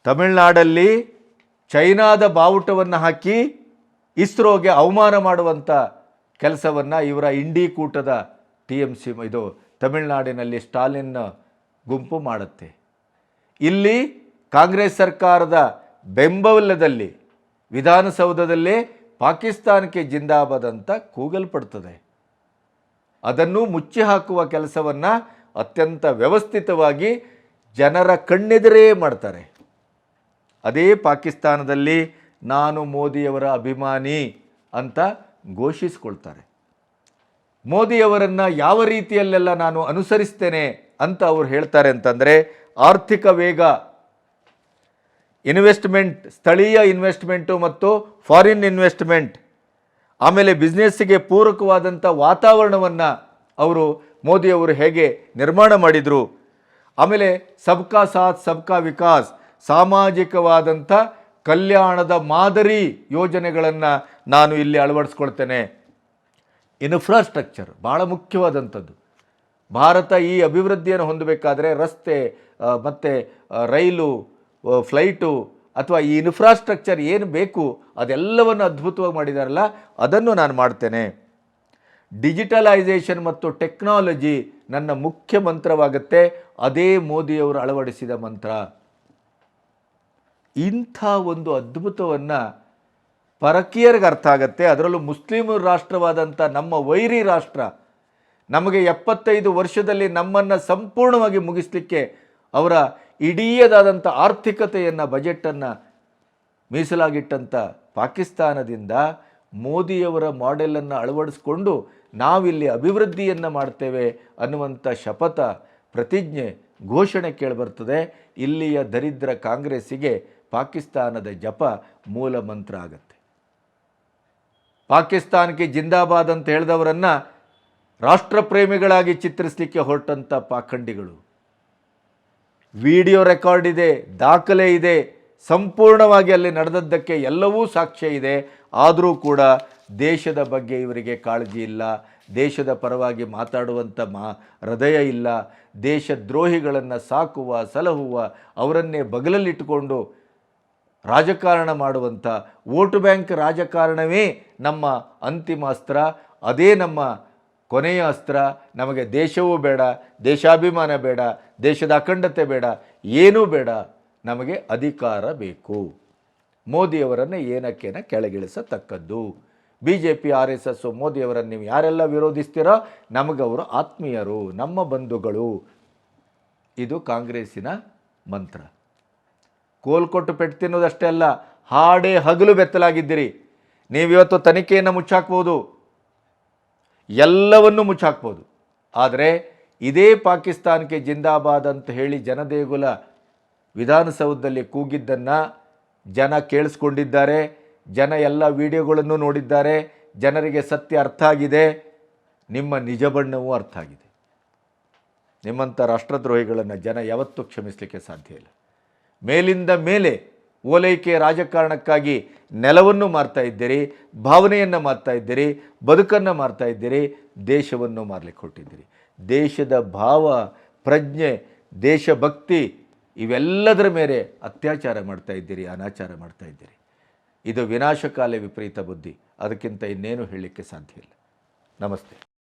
ತಮಿಳುನಾಡಲ್ಲಿ ಚೈನಾದ ಬಾವುಟವನ್ನು ಹಾಕಿ ಇಸ್ರೋಗೆ ಅವಮಾನ ಮಾಡುವಂಥ ಕೆಲಸವನ್ನು ಇವರ ಇಂಡಿ ಕೂಟದ TMC ಇದು ತಮಿಳುನಾಡಿನಲ್ಲಿ ಸ್ಟಾಲಿನ್ ಗುಂಪು ಮಾಡುತ್ತೆ. ಇಲ್ಲಿ ಕಾಂಗ್ರೆಸ್ ಸರ್ಕಾರದ ಬೆಂಬಲದಲ್ಲಿ ವಿಧಾನಸೌಧದಲ್ಲೇ ಪಾಕಿಸ್ತಾನಕ್ಕೆ ಜಿಂದಾಬಾದ್ ಅಂತ ಕೂಗಲ್ಪಡ್ತದೆ. ಅದನ್ನು ಮುಚ್ಚಿ ಹಾಕುವ ಕೆಲಸವನ್ನು ಅತ್ಯಂತ ವ್ಯವಸ್ಥಿತವಾಗಿ ಜನರ ಕಣ್ಣೆದುರೇ ಮಾಡ್ತಾರೆ. ಅದೇ ಪಾಕಿಸ್ತಾನದಲ್ಲಿ ನಾನು ಮೋದಿಯವರ ಅಭಿಮಾನಿ ಅಂತ ಘೋಷಿಸಿಕೊಳ್ತಾರೆ. ಮೋದಿಯವರನ್ನು ಯಾವ ರೀತಿಯಲ್ಲೆಲ್ಲ ನಾನು ಅನುಸರಿಸ್ತೇನೆ ಅಂತ ಅವ್ರು ಹೇಳ್ತಾರೆ ಅಂತಂದರೆ, ಆರ್ಥಿಕ ವೇಗ, ಇನ್ವೆಸ್ಟ್ಮೆಂಟ್, ಸ್ಥಳೀಯ ಇನ್ವೆಸ್ಟ್ಮೆಂಟು ಮತ್ತು ಫಾರಿನ್ ಇನ್ವೆಸ್ಟ್ಮೆಂಟ್, ಆಮೇಲೆ ಬಿಸ್ನೆಸ್ಸಿಗೆ ಪೂರಕವಾದಂಥ ವಾತಾವರಣವನ್ನು ಮೋದಿಯವರು ಹೇಗೆ ನಿರ್ಮಾಣ ಮಾಡಿದರು, ಆಮೇಲೆ ಸಬ್ಕಾ ಸಾಥ್ ಸಬ್ಕಾ ವಿಕಾಸ್, ಸಾಮಾಜಿಕವಾದಂಥ ಕಲ್ಯಾಣದ ಮಾದರಿ ಯೋಜನೆಗಳನ್ನು ನಾನು ಇಲ್ಲಿ ಅಳವಡಿಸ್ಕೊಳ್ತೇನೆ. ಇನ್ಫ್ರಾಸ್ಟ್ರಕ್ಚರ್ ಭಾಳ ಮುಖ್ಯವಾದಂಥದ್ದು. ಭಾರತ ಈ ಅಭಿವೃದ್ಧಿಯನ್ನು ಹೊಂದಬೇಕಾದ್ರೆ ರಸ್ತೆ ಮತ್ತು ರೈಲು, ಫ್ಲೈಟು ಅಥವಾ ಈ ಇನ್ಫ್ರಾಸ್ಟ್ರಕ್ಚರ್ ಏನು ಬೇಕು ಅದೆಲ್ಲವನ್ನು ಅದ್ಭುತವಾಗಿ ಮಾಡಿದಾರಲ್ಲ, ಅದನ್ನು ನಾನು ಮಾಡ್ತೇನೆ. ಡಿಜಿಟಲೈಸೇಷನ್ ಮತ್ತು ಟೆಕ್ನಾಲಜಿ ನನ್ನ ಮುಖ್ಯ ಮಂತ್ರವಾಗುತ್ತೆ. ಅದೇ ಮೋದಿಯವರು ಅಳವಡಿಸಿದ ಮಂತ್ರ. ಇಂಥ ಒಂದು ಅದ್ಭುತವನ್ನು ಪರಕೀಯರಿಗೆ ಅರ್ಥ ಆಗತ್ತೆ. ಅದರಲ್ಲೂ ಮುಸ್ಲಿಂ ರಾಷ್ಟ್ರವಾದಂಥ ನಮ್ಮ ವೈರಿ ರಾಷ್ಟ್ರ ನಮಗೆ 75 ವರ್ಷದಲ್ಲಿ ನಮ್ಮನ್ನು ಸಂಪೂರ್ಣವಾಗಿ ಮುಗಿಸಲಿಕ್ಕೆ ಅವರ ಇಡೀದಾದಂಥ ಆರ್ಥಿಕತೆಯನ್ನು, ಬಜೆಟನ್ನು ಮೀಸಲಾಗಿಟ್ಟಂಥ ಪಾಕಿಸ್ತಾನದಿಂದ ಮೋದಿಯವರ ಮಾಡೆಲನ್ನು ಅಳವಡಿಸ್ಕೊಂಡು ನಾವಿಲ್ಲಿ ಅಭಿವೃದ್ಧಿಯನ್ನು ಮಾಡ್ತೇವೆ ಅನ್ನುವಂಥ ಶಪಥ, ಪ್ರತಿಜ್ಞೆ, ಘೋಷಣೆ ಕೇಳಿಬರ್ತದೆ. ಇಲ್ಲಿಯ ದರಿದ್ರ ಕಾಂಗ್ರೆಸ್ಸಿಗೆ ಪಾಕಿಸ್ತಾನದ ಜಪ ಮೂಲ ಮಂತ್ರ ಆಗತ್ತೆ. ಪಾಕಿಸ್ತಾನಕ್ಕೆ ಜಿಂದಾಬಾದ್ ಅಂತ ಹೇಳಿದವರನ್ನು ರಾಷ್ಟ್ರಪ್ರೇಮಿಗಳಾಗಿ ಚಿತ್ರಿಸಲಿಕ್ಕೆ ಹೊರಟಂಥ ಪಾಖಂಡಿಗಳು. ವಿಡಿಯೋ ರೆಕಾರ್ಡ್ ಇದೆ, ದಾಖಲೆ ಇದೆ, ಸಂಪೂರ್ಣವಾಗಿ ಅಲ್ಲಿ ನಡೆದದ್ದಕ್ಕೆ ಎಲ್ಲವೂ ಸಾಕ್ಷ್ಯ ಇದೆ. ಆದರೂ ಕೂಡ ದೇಶದ ಬಗ್ಗೆ ಇವರಿಗೆ ಕಾಳಜಿ ಇಲ್ಲ, ದೇಶದ ಪರವಾಗಿ ಮಾತಾಡುವಂಥ ಹೃದಯ ಇಲ್ಲ. ದೇಶದ್ರೋಹಿಗಳನ್ನು ಸಾಕುವ, ಸಲಹುವ, ಅವರನ್ನೇ ಬಗಲಲ್ಲಿಟ್ಟುಕೊಂಡು ರಾಜಕಾರಣ ಮಾಡುವಂಥ ವೋಟ್ ಬ್ಯಾಂಕ್ ರಾಜಕಾರಣವೇ ನಮ್ಮ ಅಂತಿಮ ಅಸ್ತ್ರ, ಅದೇ ನಮ್ಮ ಕೊನೆಯ ಅಸ್ತ್ರ. ನಮಗೆ ದೇಶವೂ ಬೇಡ, ದೇಶಾಭಿಮಾನ ಬೇಡ, ದೇಶದ ಅಖಂಡತೆ ಬೇಡ, ಏನೂ ಬೇಡ, ನಮಗೆ ಅಧಿಕಾರ ಬೇಕು. ಮೋದಿಯವರನ್ನು ಏನಕ್ಕೇನ ಕೆಳಗಿಳಿಸತಕ್ಕದ್ದು. BJP RSS ಮೋದಿಯವರನ್ನು ನೀವು ಯಾರೆಲ್ಲ ವಿರೋಧಿಸ್ತೀರೋ ನಮಗವರು ಆತ್ಮೀಯರು, ನಮ್ಮ ಬಂಧುಗಳು. ಇದು ಕಾಂಗ್ರೆಸ್ಸಿನ ಮಂತ್ರ. ಕೋಲ್ಕೊಟ್ಟು ಪೆಟ್ಟು ತಿನ್ನೋದಷ್ಟೇ ಅಲ್ಲ, ಹಾಡೇ ಹಗಲು ಬೆತ್ತಲಾಗಿದ್ದೀರಿ. ನೀವಿವತ್ತು ತನಿಖೆಯನ್ನು ಮುಚ್ಚಾಕ್ಬೋದು, ಎಲ್ಲವನ್ನೂ ಮುಚ್ಚಾಕ್ಬೋದು. ಆದರೆ ಇದೇ ಪಾಕಿಸ್ತಾನಕ್ಕೆ ಜಿಂದಾಬಾದ್ ಅಂತ ಹೇಳಿ ಜನದೇಗುಲ ವಿಧಾನಸೌಧದಲ್ಲಿ ಕೂಗಿದ್ದನ್ನು ಜನ ಕೇಳಿಸ್ಕೊಂಡಿದ್ದಾರೆ, ಜನ ಎಲ್ಲ ವಿಡಿಯೋಗಳನ್ನು ನೋಡಿದ್ದಾರೆ, ಜನರಿಗೆ ಸತ್ಯ ಅರ್ಥ ಆಗಿದೆ, ನಿಮ್ಮ ನಿಜ ಬಣ್ಣವೂ ಅರ್ಥ ಆಗಿದೆ. ನಿಮ್ಮಂಥ ರಾಷ್ಟ್ರದ್ರೋಹಿಗಳನ್ನು ಜನ ಯಾವತ್ತೂ ಕ್ಷಮಿಸಲಿಕ್ಕೆ ಸಾಧ್ಯ ಇಲ್ಲ. ಮೇಲಿಂದ ಮೇಲೆ ಓಲೈಕೆ ರಾಜಕಾರಣಕ್ಕಾಗಿ ನೆಲವನ್ನು ಮಾರ್ತಾ ಇದ್ದೀರಿ, ಭಾವನೆಯನ್ನು ಮಾರ್ತಾ ಇದ್ದೀರಿ, ಬದುಕನ್ನು ಮಾರ್ತಾ ಇದ್ದೀರಿ, ದೇಶವನ್ನು ಮಾರಲಿಕ್ಕೆ ಹೊರಟಿದ್ದೀರಿ. ದೇಶದ ಭಾವ, ಪ್ರಜ್ಞೆ, ದೇಶಭಕ್ತಿ ಇವೆಲ್ಲದರ ಮೇಲೆ ಅತ್ಯಾಚಾರ ಮಾಡ್ತಾ ಇದ್ದೀರಿ, ಅನಾಚಾರ ಮಾಡ್ತಾ ಇದ್ದೀರಿ. ಇದು ವಿನಾಶಕಾಲ ವಿಪರೀತ ಬುದ್ಧಿ. ಅದಕ್ಕಿಂತ ಇನ್ನೇನು ಹೇಳಲಿಕ್ಕೆ ಸಾಧ್ಯ ಇಲ್ಲ. ನಮಸ್ತೆ.